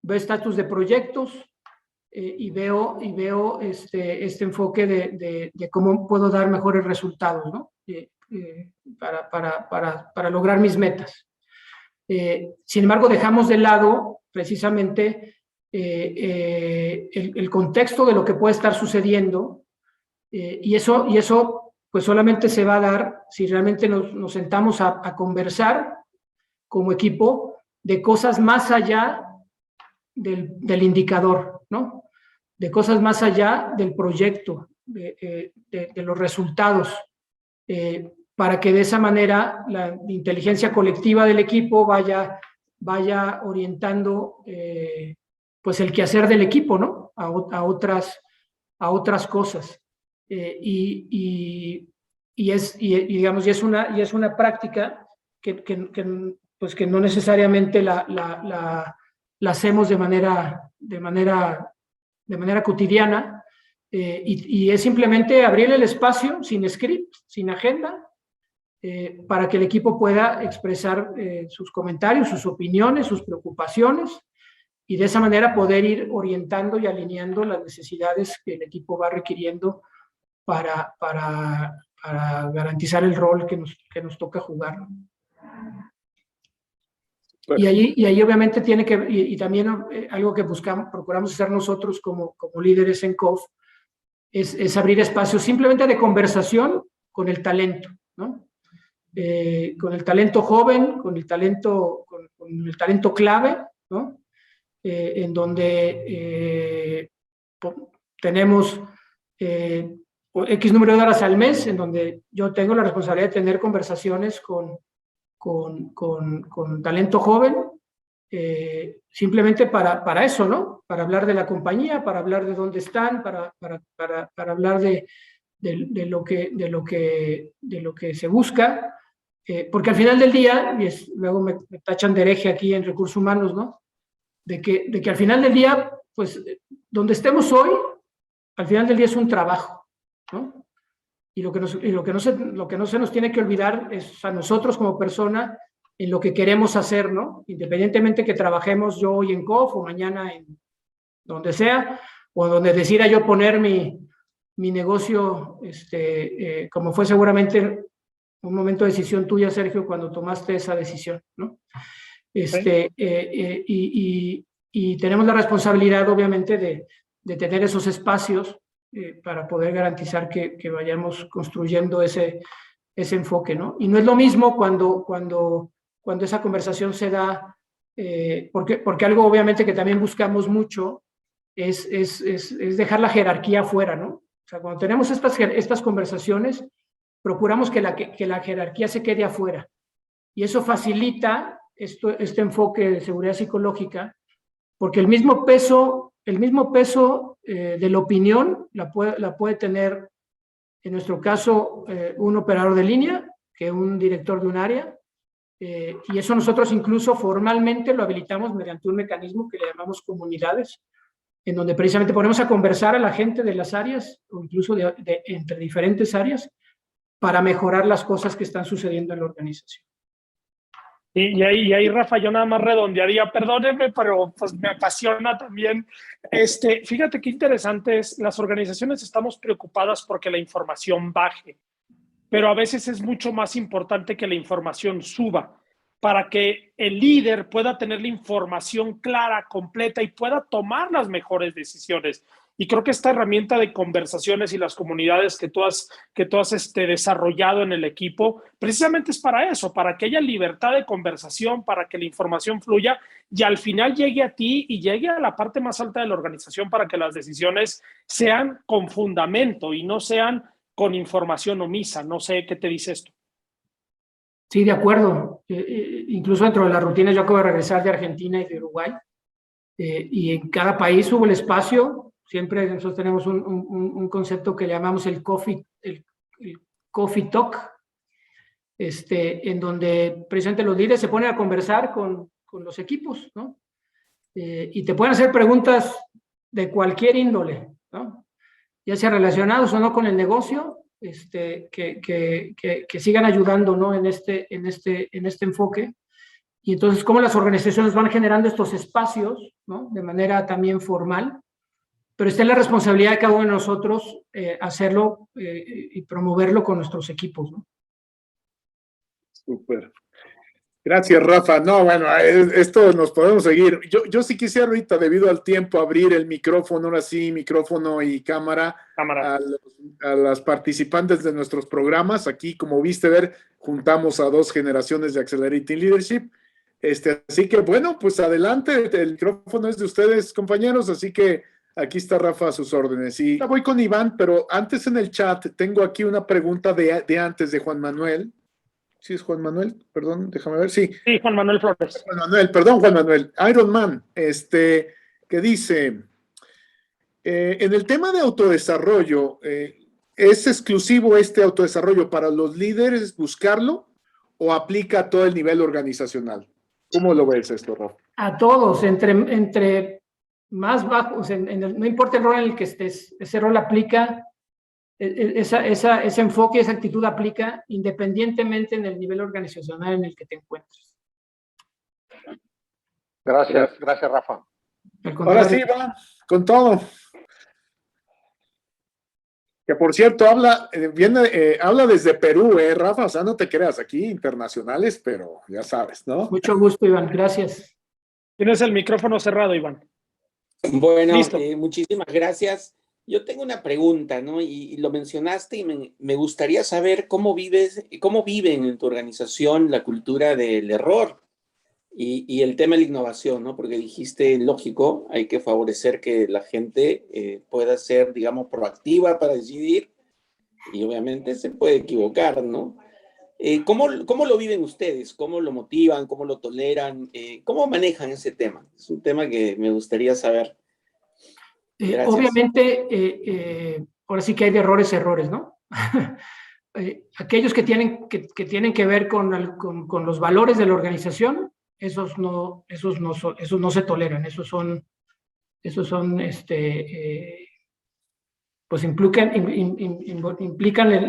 veo estatus de proyectos y veo este enfoque de cómo puedo dar mejores resultados, ¿no? Para lograr mis metas. Sin embargo, dejamos de lado precisamente el contexto de lo que puede estar sucediendo y eso pues solamente se va a dar si realmente nos sentamos a conversar como equipo de cosas más allá del indicador, ¿no? De cosas más allá del proyecto, de los resultados, para que de esa manera la inteligencia colectiva del equipo vaya orientando pues el quehacer del equipo, ¿no? A otras cosas. Y es una práctica que no necesariamente la hacemos de manera cotidiana, y es simplemente abrir el espacio sin script, sin agenda, para que el equipo pueda expresar sus comentarios, sus opiniones, sus preocupaciones, y de esa manera poder ir orientando y alineando las necesidades que el equipo va requiriendo para garantizar el rol que nos toca jugar. Y ahí obviamente tiene que, y también algo que procuramos hacer nosotros como líderes en COF, es abrir espacios simplemente de conversación con el talento, ¿no? Con el talento joven, con el talento clave, ¿no? En donde tenemos X número de horas al mes, en donde yo tengo la responsabilidad de tener conversaciones con talento joven, simplemente para eso, ¿no? Para hablar de la compañía, para hablar de dónde están, para hablar de lo que se busca, porque al final del día, luego me tachan de hereje aquí en recursos humanos, ¿no? De que al final del día, pues, donde estemos hoy, al final del día es un trabajo, ¿no? Y lo que no se nos tiene que olvidar es a nosotros como persona en lo que queremos hacer, ¿no? Independientemente que trabajemos yo hoy en COF o mañana en donde sea, o donde decida yo poner mi negocio, como fue seguramente un momento de decisión tuya, Sergio, cuando tomaste esa decisión, ¿no? Y tenemos la responsabilidad, obviamente, de tener esos espacios para poder garantizar que vayamos construyendo ese enfoque, ¿no? Y no es lo mismo cuando esa conversación se da, porque algo obviamente que también buscamos mucho es dejar la jerarquía afuera, ¿no? O sea, cuando tenemos estas conversaciones, procuramos que la jerarquía se quede afuera. Y eso facilita este enfoque de seguridad psicológica, porque el mismo peso de la opinión la puede tener, en nuestro caso, un operador de línea que un director de un área, y eso nosotros incluso formalmente lo habilitamos mediante un mecanismo que le llamamos comunidades, en donde precisamente ponemos a conversar a la gente de las áreas, o incluso entre diferentes áreas, para mejorar las cosas que están sucediendo en la organización. Y ahí, Rafa, yo nada más redondearía, perdónenme, pero pues me apasiona también. Fíjate qué interesante es, las organizaciones estamos preocupadas porque la información baje, pero a veces es mucho más importante que la información suba para que el líder pueda tener la información clara, completa y pueda tomar las mejores decisiones. Y creo que esta herramienta de conversaciones y las comunidades que tú has desarrollado en el equipo, precisamente es para eso, para que haya libertad de conversación, para que la información fluya y al final llegue a ti y llegue a la parte más alta de la organización para que las decisiones sean con fundamento y no sean con información omisa. No sé qué te dice esto. Sí, de acuerdo. Incluso dentro de las rutinas, yo acabo de regresar de Argentina y de Uruguay, y en cada país hubo el espacio. Siempre nosotros tenemos un concepto que llamamos el coffee talk, en donde precisamente los líderes se ponen a conversar con los equipos, ¿no? Y te pueden hacer preguntas de cualquier índole, ¿no? Ya sea relacionados o no con el negocio, que sigan ayudando, ¿no? en este enfoque. Y entonces, cómo las organizaciones van generando estos espacios, ¿no? De manera también formal, pero está en la responsabilidad de cada uno de nosotros hacerlo y promoverlo con nuestros equipos, ¿no? Súper. Gracias, Rafa. No, bueno, esto nos podemos seguir. Yo sí quisiera ahorita, debido al tiempo, abrir el micrófono, ahora sí, micrófono y cámara. A las participantes de nuestros programas. Aquí, como viste ver, juntamos a 2 generaciones de Accelerating Leadership. Así que, bueno, pues adelante, el micrófono es de ustedes, compañeros, así que aquí está Rafa a sus órdenes. Y voy con Iván, pero antes en el chat tengo aquí una pregunta de antes de Juan Manuel. ¿Sí es Juan Manuel? Perdón, déjame ver. Sí, Juan Manuel Flores. Juan Manuel. Iron Man, que dice, en el tema de autodesarrollo, ¿es exclusivo este autodesarrollo para los líderes buscarlo o aplica a todo el nivel organizacional? ¿Cómo lo ves esto, Rafa? A todos, entre más bajos, no importa el rol en el que estés, ese rol aplica, ese enfoque, esa actitud aplica independientemente en el nivel organizacional en el que te encuentres. Gracias, Rafa. Ahora sí, va con todo. Que por cierto, habla desde Perú, Rafa, o sea, no te creas, aquí internacionales, pero ya sabes, ¿no? Mucho gusto, Iván, gracias. Tienes el micrófono cerrado, Iván. Bueno, muchísimas gracias. Yo tengo una pregunta, ¿no? Y lo mencionaste y me gustaría saber cómo viven en tu organización la cultura del error y el tema de la innovación, ¿no? Porque dijiste, lógico, hay que favorecer que la gente pueda ser, digamos, proactiva para decidir y obviamente se puede equivocar, ¿no? ¿Cómo lo viven ustedes? ¿Cómo lo motivan? ¿Cómo lo toleran? ¿Cómo manejan ese tema? Es un tema que me gustaría saber. Obviamente, ahora sí que hay de errores, ¿no? Aquellos que tienen que ver con los valores de la organización, esos no se toleran, esos son pues implican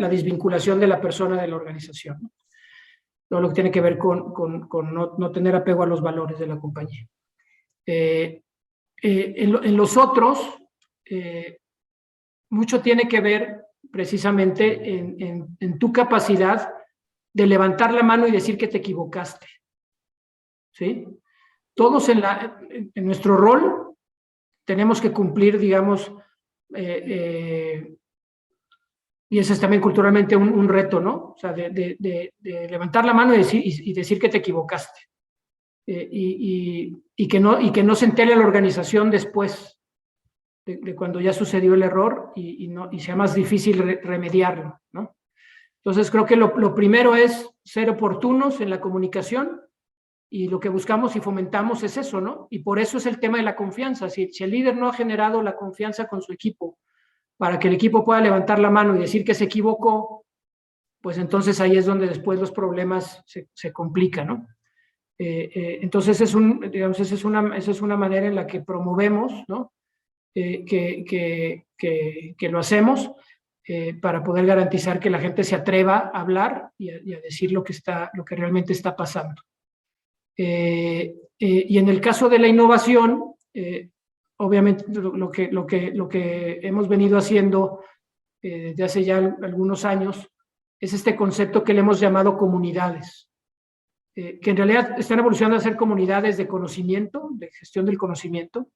la desvinculación de la persona de la organización, ¿no? Todo lo que tiene que ver con no tener apego a los valores de la compañía. En los otros, mucho tiene que ver precisamente en tu capacidad de levantar la mano y decir que te equivocaste, ¿sí? Todos en nuestro rol tenemos que cumplir, digamos, y ese es también culturalmente un reto, ¿no? O sea, de levantar la mano y decir que te equivocaste. Y que no se entere la organización después de cuando ya sucedió el error y sea más difícil remediarlo, ¿no? Entonces creo que lo primero es ser oportunos en la comunicación, y lo que buscamos y fomentamos es eso, ¿no? Y por eso es el tema de la confianza. Si el líder no ha generado la confianza con su equipo para que el equipo pueda levantar la mano y decir que se equivocó, pues entonces ahí es donde después los problemas se complican, ¿no? Entonces digamos, esa es una manera en la que promovemos, ¿no? Que lo hacemos para poder garantizar que la gente se atreva a hablar y a decir lo que realmente está pasando. Y en el caso de la innovación, obviamente lo que hemos venido haciendo desde hace ya algunos años es este concepto que le hemos llamado comunidades, que en realidad están evolucionando a ser comunidades de conocimiento, de gestión del conocimiento,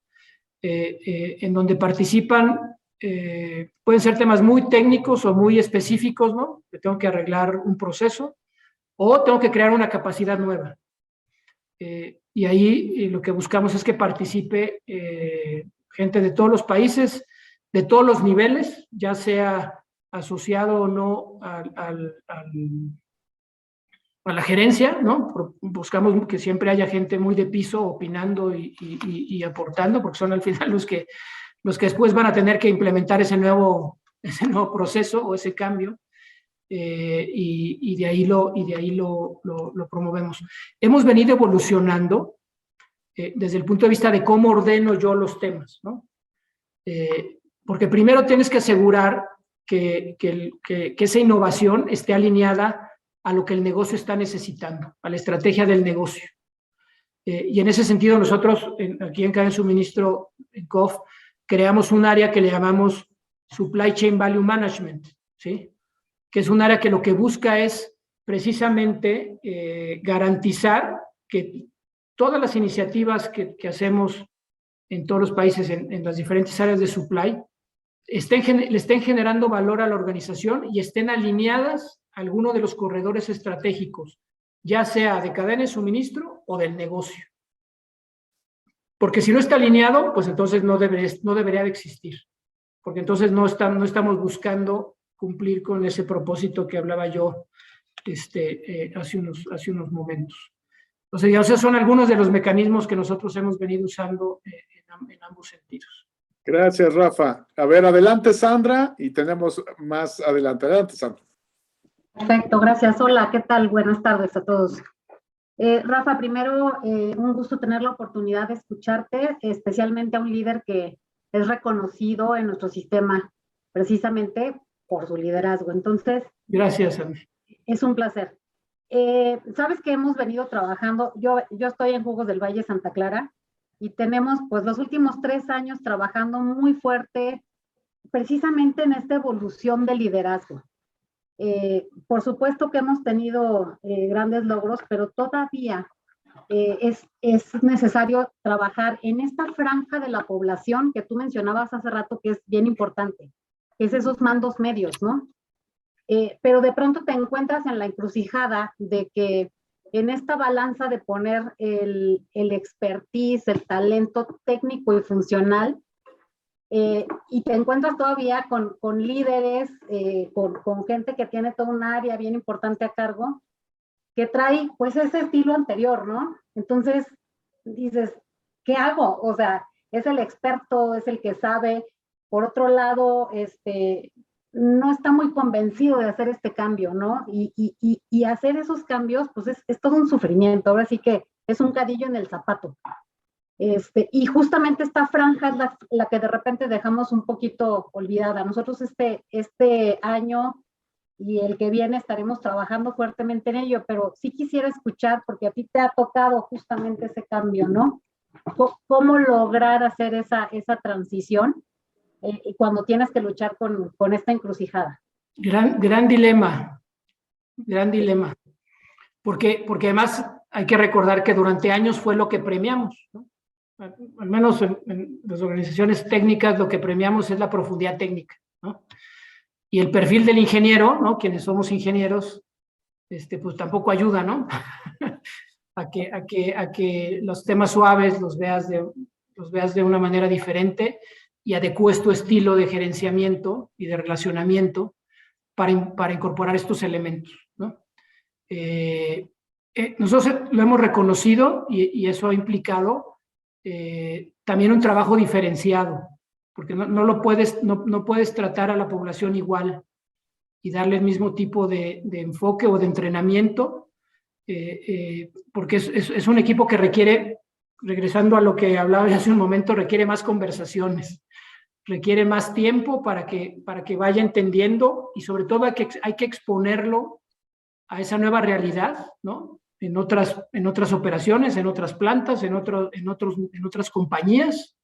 en donde participan, pueden ser temas muy técnicos o muy específicos, ¿no? Que tengo que arreglar un proceso o tengo que crear una capacidad nueva. Y ahí lo que buscamos es que participe gente de todos los países, de todos los niveles, ya sea asociado o no a la gerencia, ¿no? Buscamos que siempre haya gente muy de piso opinando y aportando, porque son al final los que después van a tener que implementar ese nuevo proceso o ese cambio. Y de ahí lo promovemos. Hemos venido evolucionando desde el punto de vista de cómo ordeno yo los temas, ¿no? Porque primero tienes que asegurar que esa innovación esté alineada a lo que el negocio está necesitando, a la estrategia del negocio. Y en ese sentido nosotros, aquí en Cadena de Suministro, en COF, creamos un área que le llamamos Supply Chain Value Management, ¿sí? Que es un área que lo que busca es precisamente garantizar que todas las iniciativas que hacemos en todos los países, en las diferentes áreas de supply, le estén generando valor a la organización y estén alineadas a alguno de los corredores estratégicos, ya sea de cadena de suministro o del negocio. Porque si no está alineado, pues entonces no debería de existir. Porque entonces no estamos buscando cumplir con ese propósito que hablaba yo hace unos momentos. Entonces, ya son algunos de los mecanismos que nosotros hemos venido usando en ambos sentidos. Gracias, Rafa. A ver, adelante, Sandra, y tenemos más adelante. Adelante, Sandra. Perfecto, gracias. Hola, ¿qué tal? Buenas tardes a todos. Rafa, primero, un gusto tener la oportunidad de escucharte, especialmente a un líder que es reconocido en nuestro sistema, precisamente por su liderazgo. Entonces, gracias, Sandra. Es un placer. Sabes que hemos venido trabajando, yo estoy en Jugos del Valle, Santa Clara, y tenemos pues los últimos 3 años trabajando muy fuerte precisamente en esta evolución de liderazgo. Por supuesto que hemos tenido grandes logros, pero todavía es necesario trabajar en esta franja de la población que tú mencionabas hace rato, que es bien importante, que es esos mandos medios, ¿no? Pero de pronto te encuentras en la encrucijada de que en esta balanza de poner el expertise, el talento técnico y funcional, y te encuentras todavía con líderes, con gente que tiene toda un área bien importante a cargo, que trae pues ese estilo anterior, ¿no? Entonces dices, ¿qué hago? O sea, es el experto, es el que sabe. Por otro lado, no está muy convencido de hacer este cambio, ¿no? Y hacer esos cambios, pues es todo un sufrimiento. Ahora sí que es un cadillo en el zapato. Y justamente esta franja es la que de repente dejamos un poquito olvidada. Nosotros este año y el que viene estaremos trabajando fuertemente en ello, pero sí quisiera escuchar, porque a ti te ha tocado justamente ese cambio, ¿no? ¿Cómo lograr hacer esa transición cuando tienes que luchar con esta encrucijada? Gran dilema, porque además hay que recordar que durante años fue lo que premiamos, ¿no? al menos en las organizaciones técnicas, lo que premiamos es la profundidad técnica, ¿no? Y el perfil del ingeniero, ¿no? Quienes somos ingenieros, pues tampoco ayuda, ¿no? a que los temas suaves los veas de una manera diferente y adecues tu estilo de gerenciamiento y de relacionamiento para incorporar estos elementos, ¿no? Nosotros lo hemos reconocido y eso ha implicado también un trabajo diferenciado, porque no puedes tratar a la población igual y darle el mismo tipo de enfoque o de entrenamiento, porque es un equipo que requiere, regresando a lo que hablaba hace un momento, requiere más conversaciones, requiere más tiempo para que vaya entendiendo y sobre todo hay que exponerlo a esa nueva realidad, ¿no? En otras operaciones, en otras plantas, en otras compañías,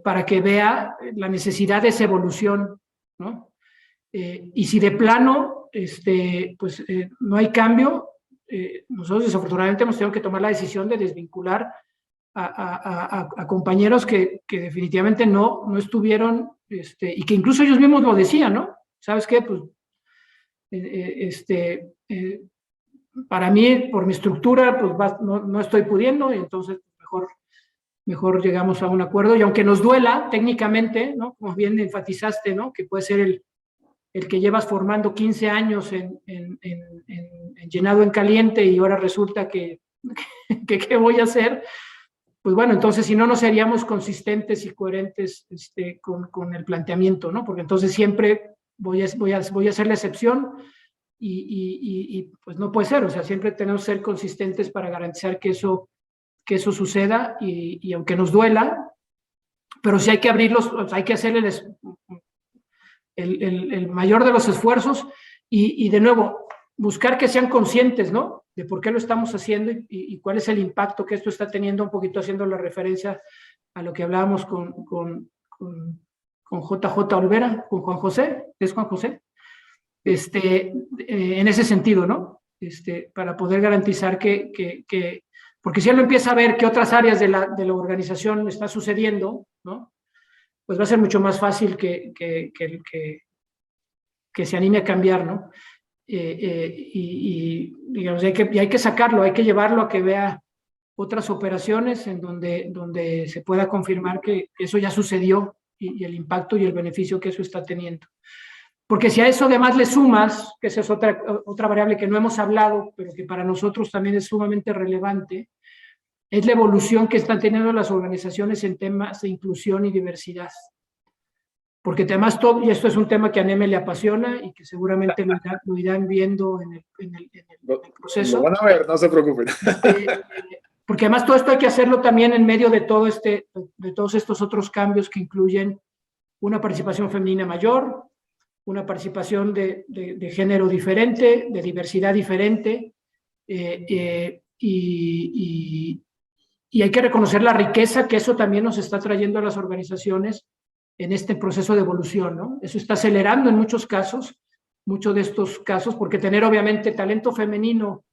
para que vea la necesidad de esa evolución, ¿no? Y si de plano pues, no hay cambio, nosotros desafortunadamente hemos tenido que tomar la decisión de desvincular a compañeros que definitivamente no estuvieron, y que incluso ellos mismos lo decían, ¿no? ¿Sabes qué? Pues, para mí, por mi estructura, pues no estoy pudiendo, y entonces mejor llegamos a un acuerdo, y aunque nos duela técnicamente, ¿no? Como bien enfatizaste, ¿no? Que puede ser el que llevas formando 15 años en llenado en caliente y ahora resulta que ¿qué voy a hacer? Pues bueno, entonces si no, no seríamos consistentes y coherentes con el planteamiento, ¿no? Porque entonces siempre voy a hacer la excepción y pues no puede ser, o sea, siempre tenemos que ser consistentes para garantizar que eso suceda y aunque nos duela, pero sí hay que abrirlos, hay que hacer el mayor de los esfuerzos y de nuevo, buscar que sean conscientes, ¿no? De por qué lo estamos haciendo y cuál es el impacto que esto está teniendo, un poquito haciendo la referencia a lo que hablábamos con JJ Olvera, con Juan José, ¿es Juan José? En ese sentido, ¿no? Para poder garantizar porque si él lo empieza a ver que otras áreas de la organización está sucediendo, ¿no? Pues va a ser mucho más fácil que se anime a cambiar, ¿no? Digamos, hay que sacarlo, hay que llevarlo a que vea otras operaciones en donde se pueda confirmar que eso ya sucedió y el impacto y el beneficio que eso está teniendo. Porque si a eso además le sumas, que esa es otra variable que no hemos hablado, pero que para nosotros también es sumamente relevante, es la evolución que están teniendo las organizaciones en temas de inclusión y diversidad. Porque además todo, y esto es un tema que a Neme le apasiona y que seguramente lo irán viendo en el proceso. Lo van a ver, no se preocupen. Porque además todo esto hay que hacerlo también en medio de todos estos otros cambios que incluyen una participación femenina mayor, una participación de género diferente, de diversidad diferente, y hay que reconocer la riqueza que eso también nos está trayendo a las organizaciones en este proceso de evolución, ¿no? Eso está acelerando en muchos de estos casos, porque tener obviamente talento femenino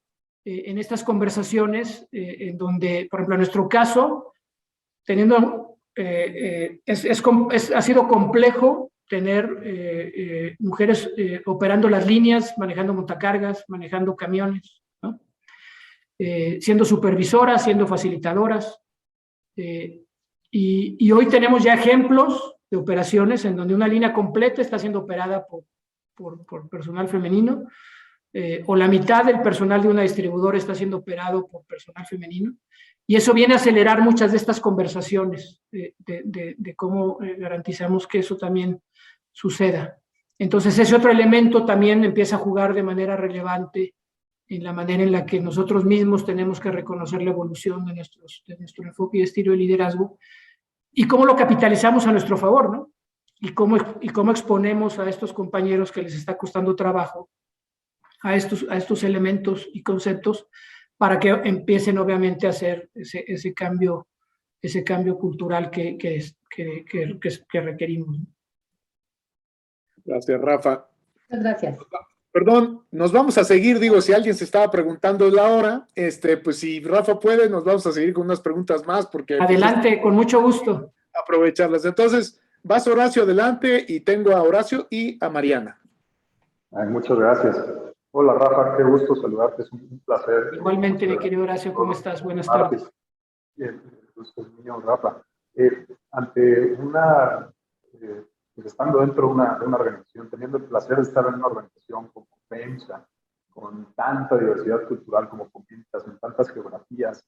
en estas conversaciones, en donde, por ejemplo, en nuestro caso, ha sido complejo tener mujeres operando las líneas, manejando montacargas, manejando camiones, ¿no? Siendo supervisoras, siendo facilitadoras. Y hoy tenemos ya ejemplos de operaciones en donde una línea completa está siendo operada por personal femenino, o la mitad del personal de una distribuidora está siendo operado por personal femenino, y eso viene a acelerar muchas de estas conversaciones de cómo garantizamos que eso también suceda. Entonces ese otro elemento también empieza a jugar de manera relevante en la manera en la que nosotros mismos tenemos que reconocer la evolución de nuestro enfoque y estilo de liderazgo, y cómo lo capitalizamos a nuestro favor, ¿no? Y cómo exponemos a estos compañeros que les está costando trabajo a estos elementos y conceptos para que empiecen obviamente a hacer ese cambio cultural que requerimos. Gracias, Rafa. Muchas gracias. Perdón, nos vamos a seguir, digo, si alguien se estaba preguntando la hora, pues si Rafa puede, nos vamos a seguir con unas preguntas más, porque... Adelante, pues, con mucho gusto. Aprovecharlas. Entonces, vas Horacio adelante y tengo a Horacio y a Mariana. Ay, muchas gracias. Hola Rafa, qué gusto saludarte, es un placer. Igualmente, mi querido Horacio, ¿cómo estás? Buenas tardes. Gusto es mío, Rafa. Ante una... estando dentro de una organización, teniendo el placer de estar en una organización como FEMSA, con tanta diversidad cultural como comentas, en tantas geografías,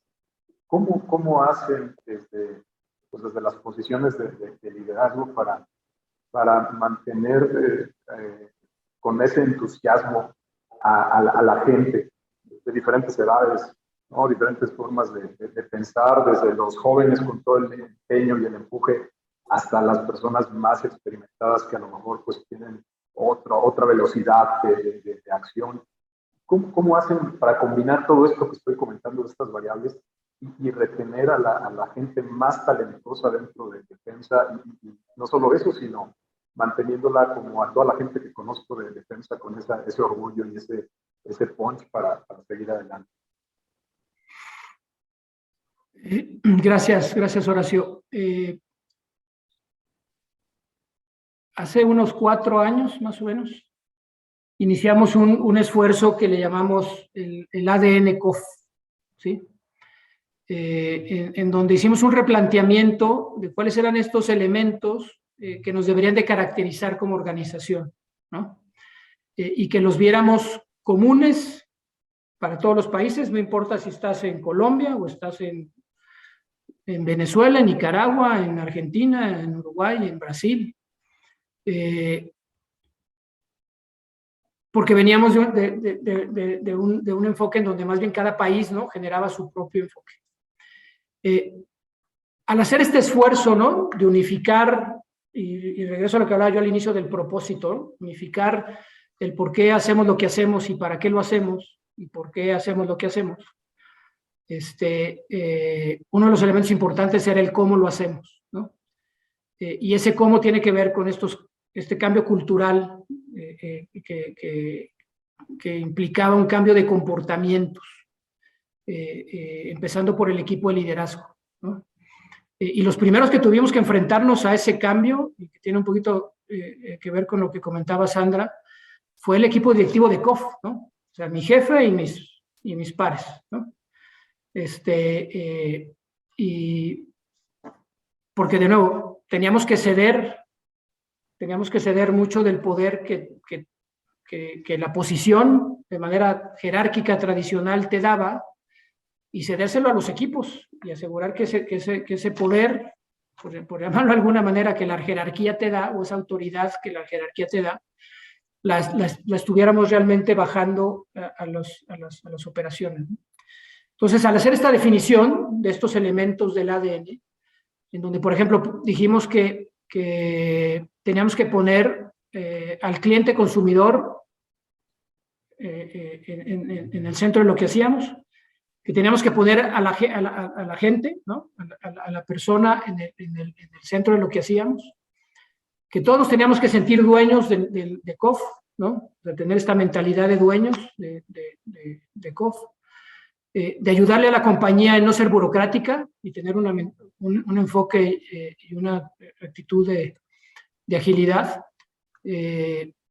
¿cómo hacen desde las posiciones de liderazgo para mantener con ese entusiasmo a la gente de diferentes edades, ¿no? Diferentes formas de pensar, desde los jóvenes con todo el empeño y el empuje, hasta las personas más experimentadas que a lo mejor pues tienen otra velocidad de acción? ¿Cómo hacen para combinar todo esto que estoy comentando, de estas variables, y retener a la gente más talentosa dentro de FEMSA? Y no solo eso, sino manteniéndola, como a toda la gente que conozco de FEMSA, con ese orgullo y ese punch para seguir adelante. Gracias Horacio. Hace unos 4 años, más o menos, iniciamos un esfuerzo que le llamamos el ADN COF, ¿sí? En donde hicimos un replanteamiento de cuáles eran estos elementos que nos deberían de caracterizar como organización, ¿no? Y que los viéramos comunes para todos los países, no importa si estás en Colombia o estás en Venezuela, en Nicaragua, en Argentina, en Uruguay, en Brasil. Porque veníamos de un enfoque en donde más bien cada país, ¿no?, generaba su propio enfoque. Al hacer este esfuerzo, ¿no?, de unificar, y regreso a lo que hablaba yo al inicio del propósito, ¿no?, unificar el por qué hacemos lo que hacemos y para qué lo hacemos y por qué hacemos lo que hacemos, uno de los elementos importantes era el cómo lo hacemos, ¿no? Y ese cómo tiene que ver con este cambio cultural que implicaba un cambio de comportamientos, empezando por el equipo de liderazgo, ¿no? Y los primeros que tuvimos que enfrentarnos a ese cambio, y que tiene un poquito que ver con lo que comentaba Sandra, fue el equipo directivo de COF, ¿no? O sea, mi jefe y mis pares, ¿no? Y porque de nuevo teníamos que ceder mucho del poder que la posición de manera jerárquica tradicional te daba, y cedérselo a los equipos y asegurar que ese poder, por llamarlo de alguna manera, que la jerarquía te da, o esa autoridad que la jerarquía te da, la estuviéramos realmente bajando a las operaciones, ¿no? Entonces, al hacer esta definición de estos elementos del ADN, en donde, por ejemplo, dijimos que teníamos que poner al cliente consumidor en el centro de lo que hacíamos, que teníamos que poner a la gente, ¿no?, a la persona en el centro de lo que hacíamos, que todos teníamos que sentir dueños de COF, ¿no?, de tener esta mentalidad de dueños de COF, de ayudarle a la compañía en no ser burocrática y tener un enfoque y una actitud de agilidad.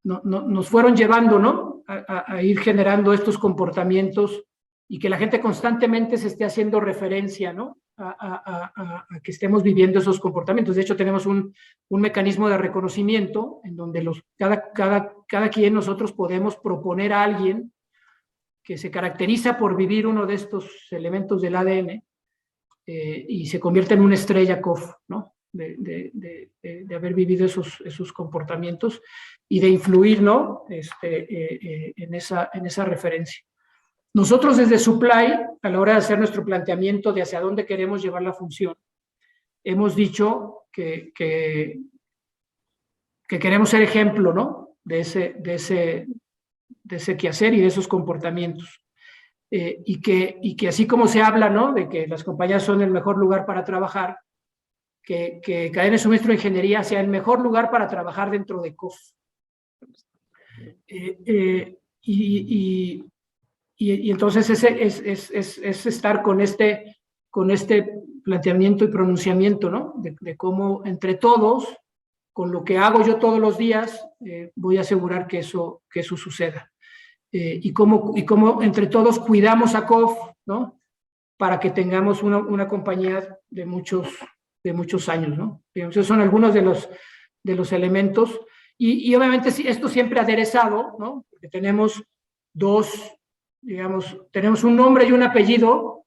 Nos fueron llevando, ¿no?, a ir generando estos comportamientos, y que la gente constantemente se esté haciendo referencia, ¿no?, a que estemos viviendo esos comportamientos. De hecho, tenemos un mecanismo de reconocimiento en donde cada quien nosotros podemos proponer a alguien que se caracteriza por vivir uno de estos elementos del ADN, y se convierte en una estrella COF, ¿no?, de haber vivido esos comportamientos y de influir, ¿no?, en esa referencia. Nosotros desde Supply, a la hora de hacer nuestro planteamiento de hacia dónde queremos llevar la función, hemos dicho que queremos ser ejemplo, ¿no?, de ese quehacer y de esos comportamientos. Y que así como se habla, ¿no?, de que las compañías son el mejor lugar para trabajar, que Cadena de Suministro de Ingeniería sea el mejor lugar para trabajar dentro de COF. entonces es estar con este planteamiento y pronunciamiento, ¿no? De cómo entre todos, con lo que hago yo todos los días, voy a asegurar que eso suceda. Y cómo entre todos cuidamos a COF, ¿no? Para que tengamos una compañía de muchos años, ¿no? Esos son algunos de los elementos. Y obviamente esto siempre aderezado, ¿no? Porque tenemos tenemos un nombre y un apellido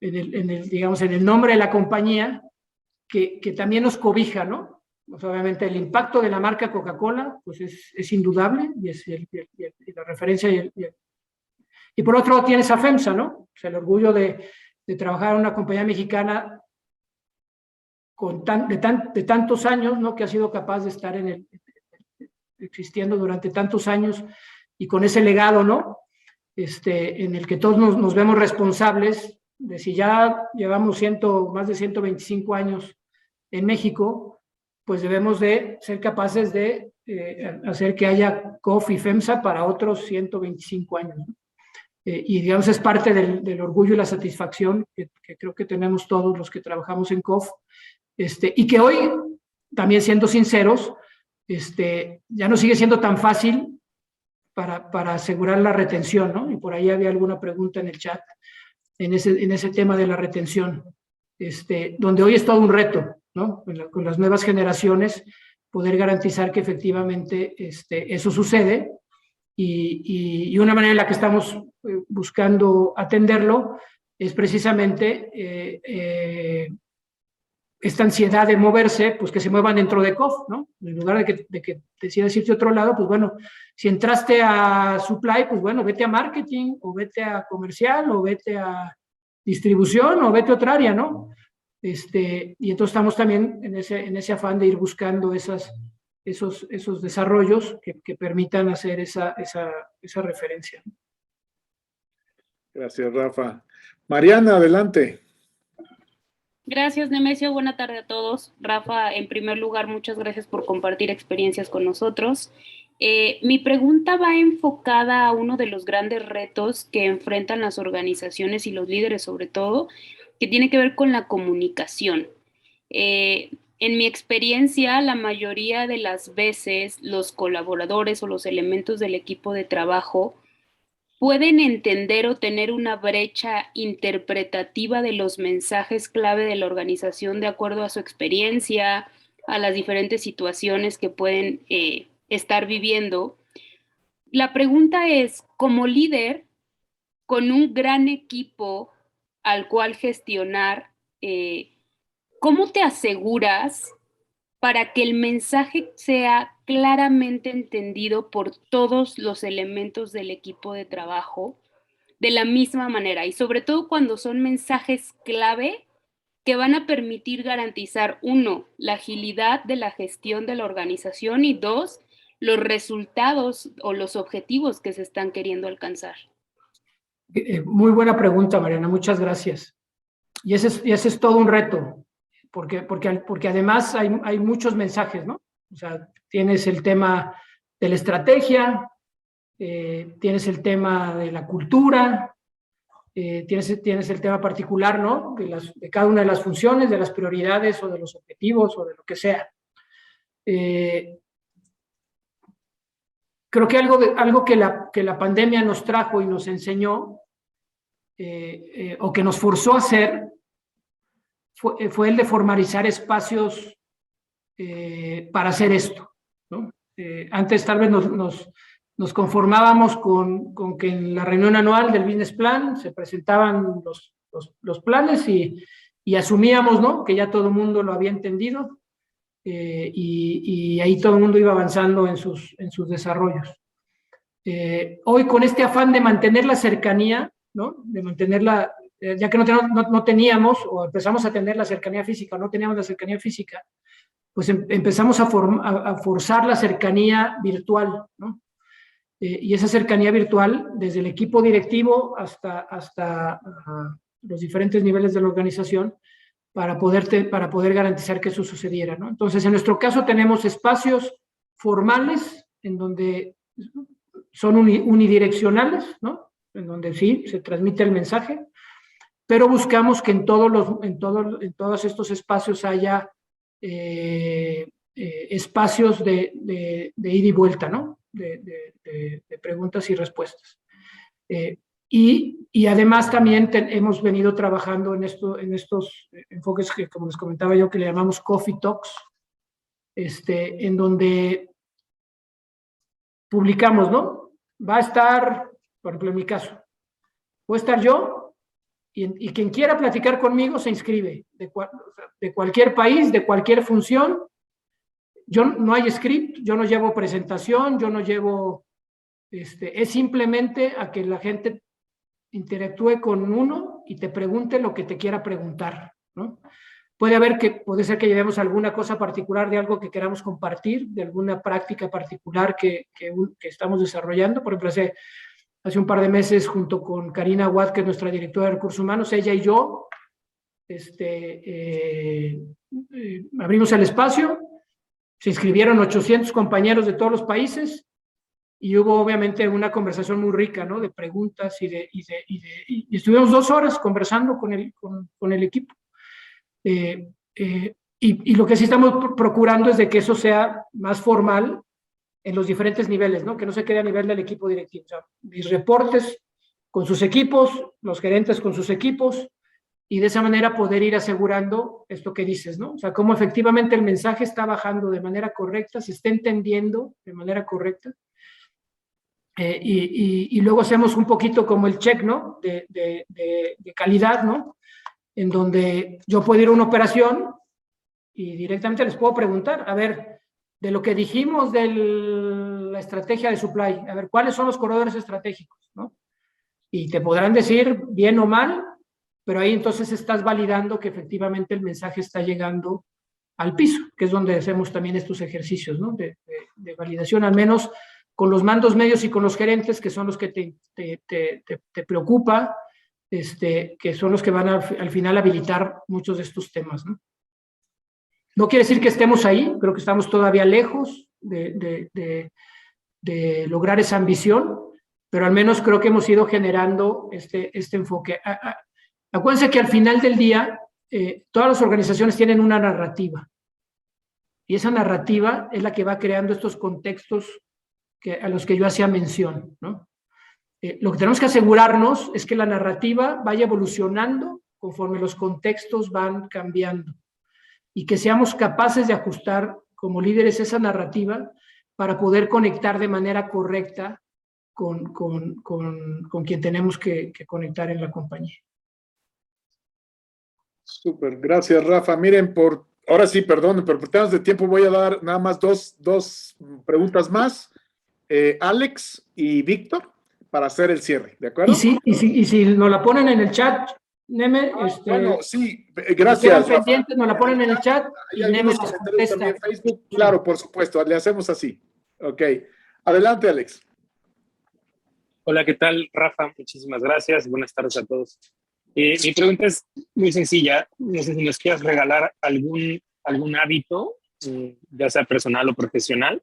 en el nombre de la compañía que también nos cobija, ¿no? Pues obviamente el impacto de la marca Coca-Cola pues es indudable y es la referencia y por otro lado tienes a FEMSA, ¿no? O sea, el orgullo de trabajar en una compañía mexicana de tantos años, ¿no? Que ha sido capaz de estar existiendo durante tantos años y con ese legado, ¿no? En el que todos nos vemos responsables de si ya llevamos más de 125 años en México, pues debemos de ser capaces de hacer que haya COF y FEMSA para otros 125 años, ¿no? Y digamos es parte del orgullo y la satisfacción que creo que tenemos todos los que trabajamos en COF, y que hoy, también siendo sinceros, ya no sigue siendo tan fácil para asegurar la retención, ¿no? Y por ahí había alguna pregunta en el chat en ese tema de la retención, donde hoy es todo un reto, ¿no? Con las nuevas generaciones, poder garantizar que efectivamente eso sucede y una manera en la que estamos buscando atenderlo es precisamente esta ansiedad de moverse, pues que se muevan dentro de COF, ¿no? En lugar de que decidas irte a otro lado, pues bueno, si entraste a supply, pues bueno, vete a marketing, o vete a comercial, o vete a distribución, o vete a otra área, ¿no? Y entonces estamos también en ese afán de ir buscando esos desarrollos que permitan hacer esa referencia. Gracias, Rafa. Mariana, adelante. Gracias, Nemesio. Buena tarde a todos. Rafa, en primer lugar, muchas gracias por compartir experiencias con nosotros. Mi pregunta va enfocada a uno de los grandes retos que enfrentan las organizaciones y los líderes, sobre todo, que tiene que ver con la comunicación. En mi experiencia, la mayoría de las veces los colaboradores o los elementos del equipo de trabajo pueden entender o tener una brecha interpretativa de los mensajes clave de la organización de acuerdo a su experiencia, a las diferentes situaciones que pueden estar viviendo. La pregunta es, como líder, con un gran equipo al cual gestionar, ¿cómo te aseguras para que el mensaje sea claramente entendido por todos los elementos del equipo de trabajo de la misma manera? Y sobre todo cuando son mensajes clave que van a permitir garantizar, 1, la agilidad de la gestión de la organización y 2, los resultados o los objetivos que se están queriendo alcanzar. Muy buena pregunta, Mariana, muchas gracias. Y ese es todo un reto, porque además hay muchos mensajes, ¿no? O sea, tienes el tema de la estrategia, tienes el tema de la cultura, tienes el tema particular, ¿no? De cada una de las funciones, de las prioridades o de los objetivos o de lo que sea. Creo que algo que la pandemia nos trajo y nos enseñó, o que nos forzó a hacer, fue el de formalizar espacios para hacer esto, ¿no? Antes tal vez nos conformábamos con que en la reunión anual del business plan se presentaban los planes y asumíamos, ¿no? Que ya todo el mundo lo había entendido, y ahí todo el mundo iba avanzando en sus desarrollos. Hoy, con este afán de mantener la cercanía, ¿no? De mantenerla, ya que no teníamos, o empezamos a tener la cercanía física, o no teníamos la cercanía física, pues empezamos a forzar la cercanía virtual, ¿no? Y esa cercanía virtual, desde el equipo directivo hasta los diferentes niveles de la organización, para poder garantizar que eso sucediera, ¿no? Entonces, en nuestro caso tenemos espacios formales en donde son unidireccionales, ¿no? En donde sí se transmite el mensaje, pero buscamos que en todos estos espacios haya espacios de ida y vuelta, ¿no? De preguntas y respuestas. Y además también hemos venido trabajando en estos enfoques que, como les comentaba yo, que le llamamos Coffee Talks, en donde publicamos, ¿no? Va a estar, por ejemplo, en mi caso, voy a estar yo y quien quiera platicar conmigo se inscribe, de cualquier país, de cualquier función. No hay script, yo no llevo presentación, yo no llevo, es simplemente a que la gente interactúe con uno y te pregunte lo que te quiera preguntar, ¿no? Puede ser que llevemos alguna cosa particular de algo que queramos compartir, de alguna práctica particular que estamos desarrollando. Por ejemplo, hace un par de meses, junto con Karina Watt, que es nuestra directora de Recursos Humanos, ella y yo abrimos el espacio, se inscribieron 800 compañeros de todos los países y hubo obviamente una conversación muy rica, ¿no? De preguntas y estuvimos 2 horas conversando con el equipo. Y lo que sí estamos procurando es de que eso sea más formal en los diferentes niveles, ¿no? Que no se quede a nivel del equipo directivo. O sea, mis reportes con sus equipos, los gerentes con sus equipos, y de esa manera poder ir asegurando esto que dices, ¿no? O sea, cómo efectivamente el mensaje está bajando de manera correcta, se está entendiendo de manera correcta. Y luego hacemos un poquito como el check, ¿no? De calidad, ¿no? En donde yo puedo ir a una operación y directamente les puedo preguntar, a ver, de lo que dijimos de la estrategia de supply, a ver, ¿cuáles son los corredores estratégicos, ¿no? Y te podrán decir bien o mal, pero ahí entonces estás validando que efectivamente el mensaje está llegando al piso, que es donde hacemos también estos ejercicios, ¿no? De validación, al menos con los mandos medios y con los gerentes, que son los que te preocupa, que son los que van al final a habilitar muchos de estos temas, ¿no? No quiere decir que estemos ahí, creo que estamos todavía lejos de lograr esa ambición, pero al menos creo que hemos ido generando este enfoque. Acuérdense que al final del día, todas las organizaciones tienen una narrativa, y esa narrativa es la que va creando estos contextos a los que yo hacía mención, ¿no? Lo que tenemos que asegurarnos es que la narrativa vaya evolucionando conforme los contextos van cambiando y que seamos capaces de ajustar como líderes esa narrativa para poder conectar de manera correcta con quien tenemos que conectar en la compañía. Súper, gracias Rafa. Miren, ahora sí, perdón, pero por temas de tiempo voy a dar nada más dos preguntas más. Alex y Víctor, para hacer el cierre, ¿de acuerdo? Y si nos la ponen en el chat, Neme, bueno, sí, gracias. Pendientes, nos la ponen en el chat y Neme les contesta. En Facebook, claro, por supuesto, le hacemos así. Ok, adelante Alex. Hola, ¿qué tal, Rafa? Muchísimas gracias. Buenas tardes a todos. Mi pregunta es muy sencilla. No sé si nos quieras regalar algún hábito, ya sea personal o profesional,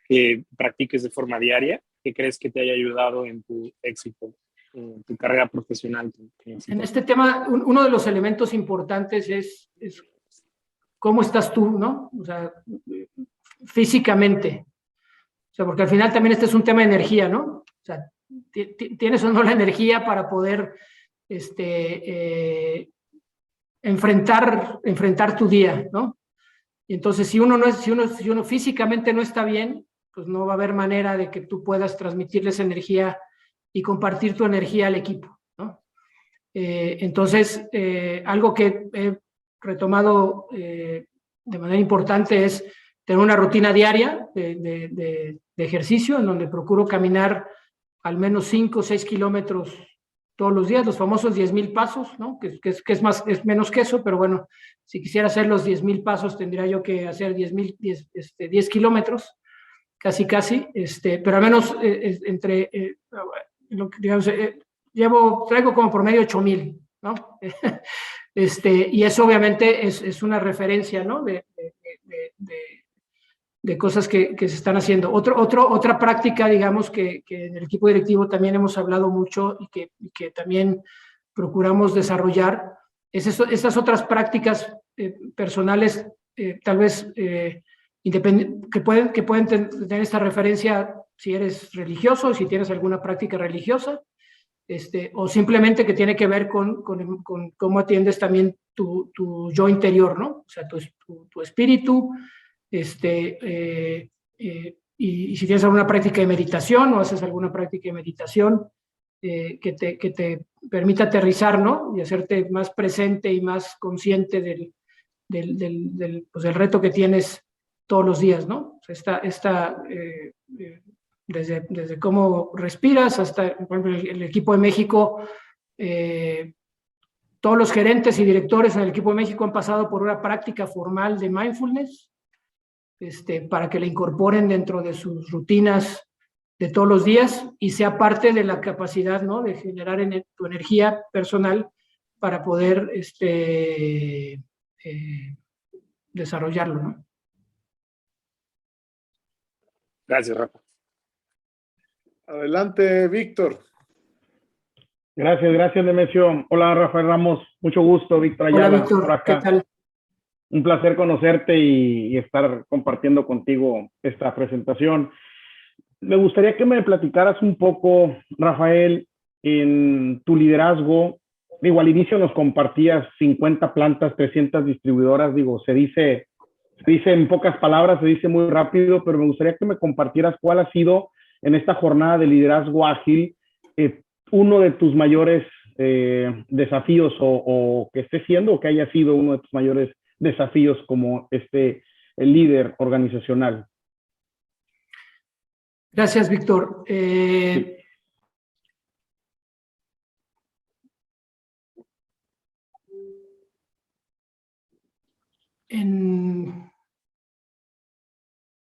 que practiques de forma diaria, que crees que te haya ayudado en tu éxito, en tu carrera profesional. En este tema, uno de los elementos importantes es cómo estás tú, ¿no? O sea, físicamente. O sea, porque al final también este es un tema de energía, ¿no? O sea, tienes o no la energía para poder enfrentar tu día, ¿no? Y entonces si uno físicamente no está bien, pues no va a haber manera de que tú puedas transmitirles energía y compartir tu energía al equipo, ¿no? Entonces, algo que he retomado de manera importante es tener una rutina diaria de ejercicio, en donde procuro caminar al menos 5 o 6 kilómetros todos los días, los famosos 10,000 pasos, ¿no? Que es menos que eso, pero bueno, si quisiera hacer los 10,000 pasos, tendría yo que hacer 10 kilómetros, casi, pero al menos digamos, traigo como por medio 8,000, ¿no? Y eso obviamente es una referencia, ¿no? cosas que se están haciendo. Otra práctica, digamos, que en el equipo directivo también hemos hablado mucho y que también procuramos desarrollar, es estas otras prácticas personales, tal vez que pueden tener esta referencia si eres religioso, si tienes alguna práctica religiosa, o simplemente que tiene que ver con cómo atiendes también tu yo interior, ¿no? O sea, tu espíritu, y si tienes alguna práctica de meditación o haces alguna práctica de meditación que te permita aterrizar, ¿no? Y hacerte más presente y más consciente del reto que tienes todos los días, ¿no? O sea, desde cómo respiras hasta, por ejemplo, el equipo de México, todos los gerentes y directores en el equipo de México han pasado por una práctica formal de mindfulness, para que la incorporen dentro de sus rutinas de todos los días y sea parte de la capacidad, ¿no? De generar tu energía personal para poder desarrollarlo, ¿no? Gracias, Rafa. Adelante, Víctor. Gracias, Nemesio. Hola, Rafael Ramos. Mucho gusto, Víctor Ayala. Hola, Víctor. ¿Qué tal? Un placer conocerte y estar compartiendo contigo esta presentación. Me gustaría que me platicaras un poco, Rafael, en tu liderazgo. Digo, al inicio nos compartías 50 plantas, 300 distribuidoras. Digo, se dice en pocas palabras, se dice muy rápido, pero me gustaría que me compartieras cuál ha sido en esta jornada de liderazgo ágil uno de tus mayores desafíos o que esté siendo o que haya sido uno de tus mayores desafíos como el líder organizacional. Gracias, Víctor. Sí.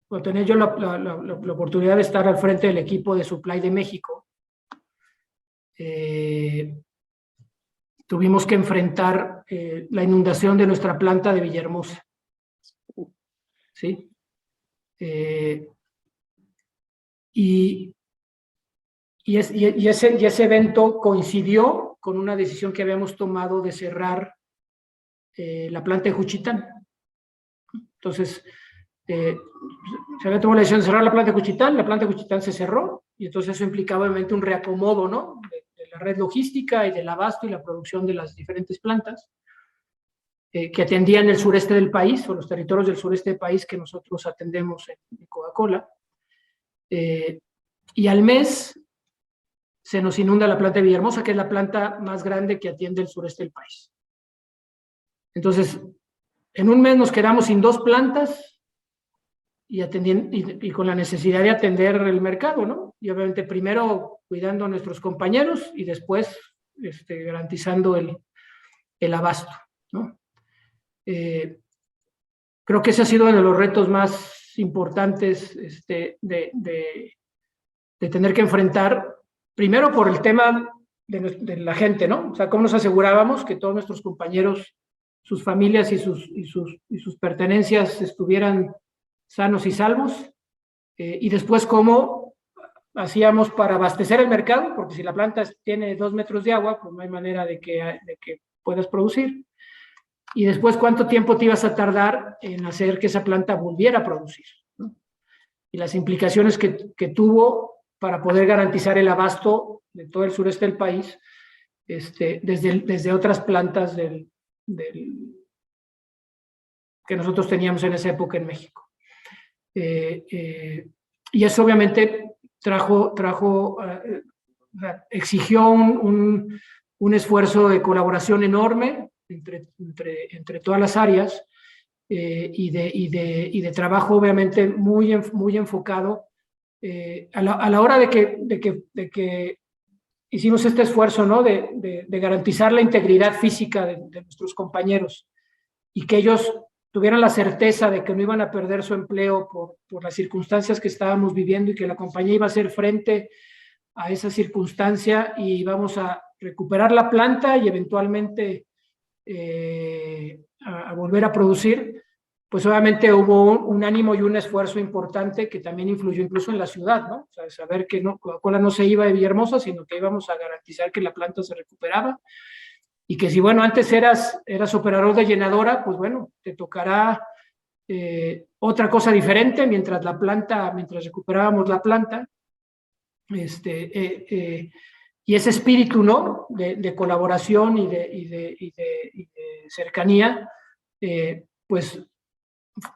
Cuando tenía yo la oportunidad de estar al frente del equipo de Supply de México, tuvimos que enfrentar la inundación de nuestra planta de Villahermosa. ¿Sí? Y ese evento coincidió con una decisión que habíamos tomado de cerrar la planta de Juchitán. Entonces, se había tomado la decisión de cerrar la planta de Juchitán se cerró, y entonces eso implicaba obviamente un reacomodo, ¿no? De la red logística y del abasto y la producción de las diferentes plantas que atendían el sureste del país, o los territorios del sureste del país que nosotros atendemos en Coca-Cola. Y al mes se nos inunda la planta de Villahermosa, que es la planta más grande que atiende el sureste del país. Entonces, en un mes nos quedamos sin 2 plantas y con la necesidad de atender el mercado, ¿no? Y obviamente primero cuidando a nuestros compañeros y después garantizando el abasto, ¿no? Creo que ese ha sido uno de los retos más importantes de tener que enfrentar, primero por el tema de la gente, ¿no? O sea, cómo nos asegurábamos que todos nuestros compañeros, sus familias y sus pertenencias estuvieran sanos y salvos, y después cómo hacíamos para abastecer el mercado, porque si la planta tiene 2 metros de agua, pues no hay manera de que puedas producir, y después cuánto tiempo te ibas a tardar en hacer que esa planta volviera a producir, ¿no? Y las implicaciones que tuvo para poder garantizar el abasto de todo el sureste del país, desde otras plantas que nosotros teníamos en esa época en México. Y eso obviamente exigió un esfuerzo de colaboración enorme entre todas las áreas, y de trabajo obviamente muy enfocado a la hora de que hicimos este esfuerzo, ¿no? de garantizar la integridad física de nuestros compañeros y que ellos tuvieran la certeza de que no iban a perder su empleo por las circunstancias que estábamos viviendo, y que la compañía iba a hacer frente a esa circunstancia y íbamos a recuperar la planta y eventualmente a volver a producir. pues obviamente hubo un ánimo y un esfuerzo importante que también influyó incluso en la ciudad, ¿no? O sea, saber que no, Coca-Cola no se iba de Villahermosa, sino que íbamos a garantizar que la planta se recuperaba y que si, bueno, antes eras operador de llenadora, pues bueno, te tocará otra cosa diferente mientras recuperábamos la planta, y ese espíritu, ¿no?, de colaboración y de cercanía, pues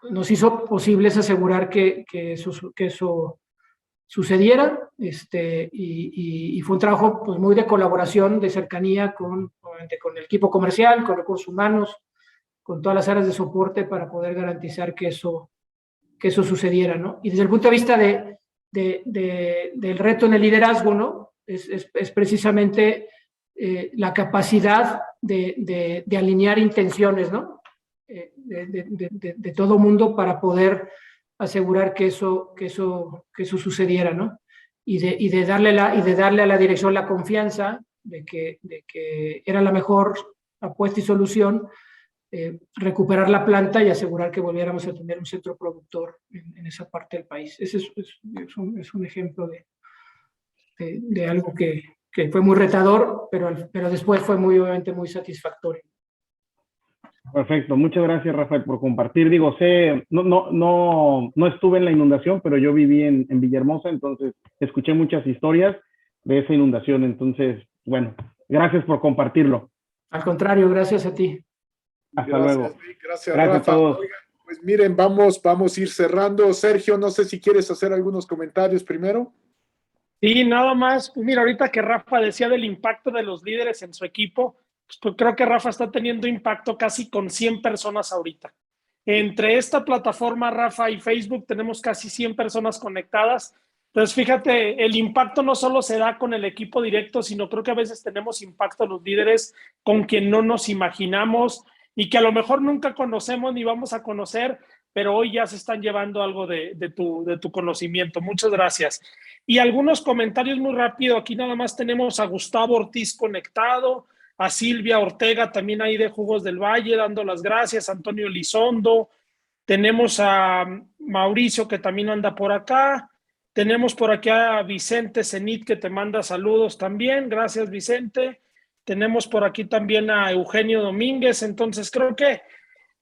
nos hizo posibles asegurar que eso sucediera, y fue un trabajo pues muy de colaboración, de cercanía con el equipo comercial, con recursos humanos, con todas las áreas de soporte para poder garantizar que eso sucediera, ¿no? Y desde el punto de vista del reto en el liderazgo, ¿no?, es precisamente la capacidad de alinear intenciones, ¿no?, de todo mundo para poder asegurar que eso sucediera, ¿no? Y de darle a la dirección la confianza de que era la mejor apuesta y solución, recuperar la planta y asegurar que volviéramos a tener un centro productor en esa parte del país. Ese es un ejemplo de algo que fue muy retador, pero después fue obviamente muy satisfactorio. Perfecto, muchas gracias, Rafael, por compartir. Digo, no estuve en la inundación, pero yo viví en Villahermosa, entonces escuché muchas historias de esa inundación. Entonces, bueno, gracias por compartirlo. Al contrario, gracias a ti. Hasta luego. Gracias, Rafa. a todos. Oigan, pues miren, vamos a ir cerrando. Sergio, no sé si quieres hacer algunos comentarios primero. Sí, nada más. Pues mira, ahorita que Rafa decía del impacto de los líderes en su equipo, pues creo que Rafa está teniendo impacto casi con 100 personas ahorita. Entre esta plataforma, Rafa, y Facebook, tenemos casi 100 personas conectadas. Entonces, fíjate, el impacto no solo se da con el equipo directo, sino creo que a veces tenemos impacto los líderes con quien no nos imaginamos y que a lo mejor nunca conocemos ni vamos a conocer, pero hoy ya se están llevando algo de tu conocimiento. Muchas gracias. Y algunos comentarios muy rápido. Aquí nada más tenemos a Gustavo Ortiz conectado, a Silvia Ortega también ahí de Jugos del Valle dando las gracias, Antonio Elizondo, tenemos a Mauricio que también anda por acá, tenemos por aquí a Vicente Zenit que te manda saludos también, gracias Vicente, tenemos por aquí también a Eugenio Domínguez. Entonces creo que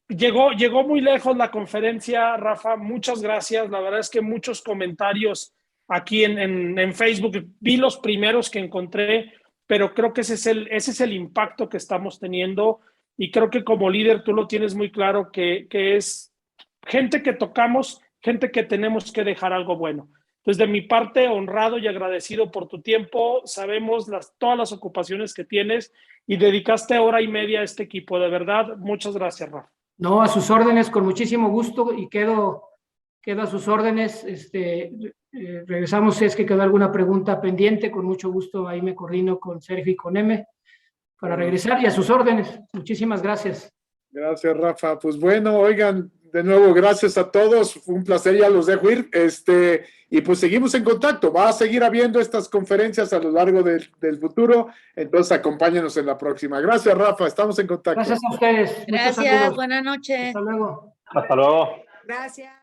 llegó muy lejos la conferencia, Rafa, muchas gracias, la verdad es que muchos comentarios aquí en Facebook, vi los primeros que encontré, pero creo que ese es el impacto que estamos teniendo y creo que como líder tú lo tienes muy claro que es gente que tocamos, gente que tenemos que dejar algo bueno. Entonces, de mi parte, honrado y agradecido por tu tiempo, sabemos todas las ocupaciones que tienes y dedicaste hora y media a este equipo, de verdad, muchas gracias, Rafa. No, a sus órdenes, con muchísimo gusto y quedo a sus órdenes. Regresamos si es que quedó alguna pregunta pendiente, con mucho gusto ahí me coordino con Sergio y con M para regresar y a sus órdenes. Muchísimas gracias. Gracias, Rafa. Pues bueno, oigan, de nuevo, gracias a todos. Fue un placer, ya los dejo ir. Y pues seguimos en contacto. Va a seguir habiendo estas conferencias a lo largo del futuro. Entonces, acompáñenos en la próxima. Gracias, Rafa. Estamos en contacto. Gracias a ustedes. Gracias, buenas noches. Hasta luego. Hasta luego. Gracias.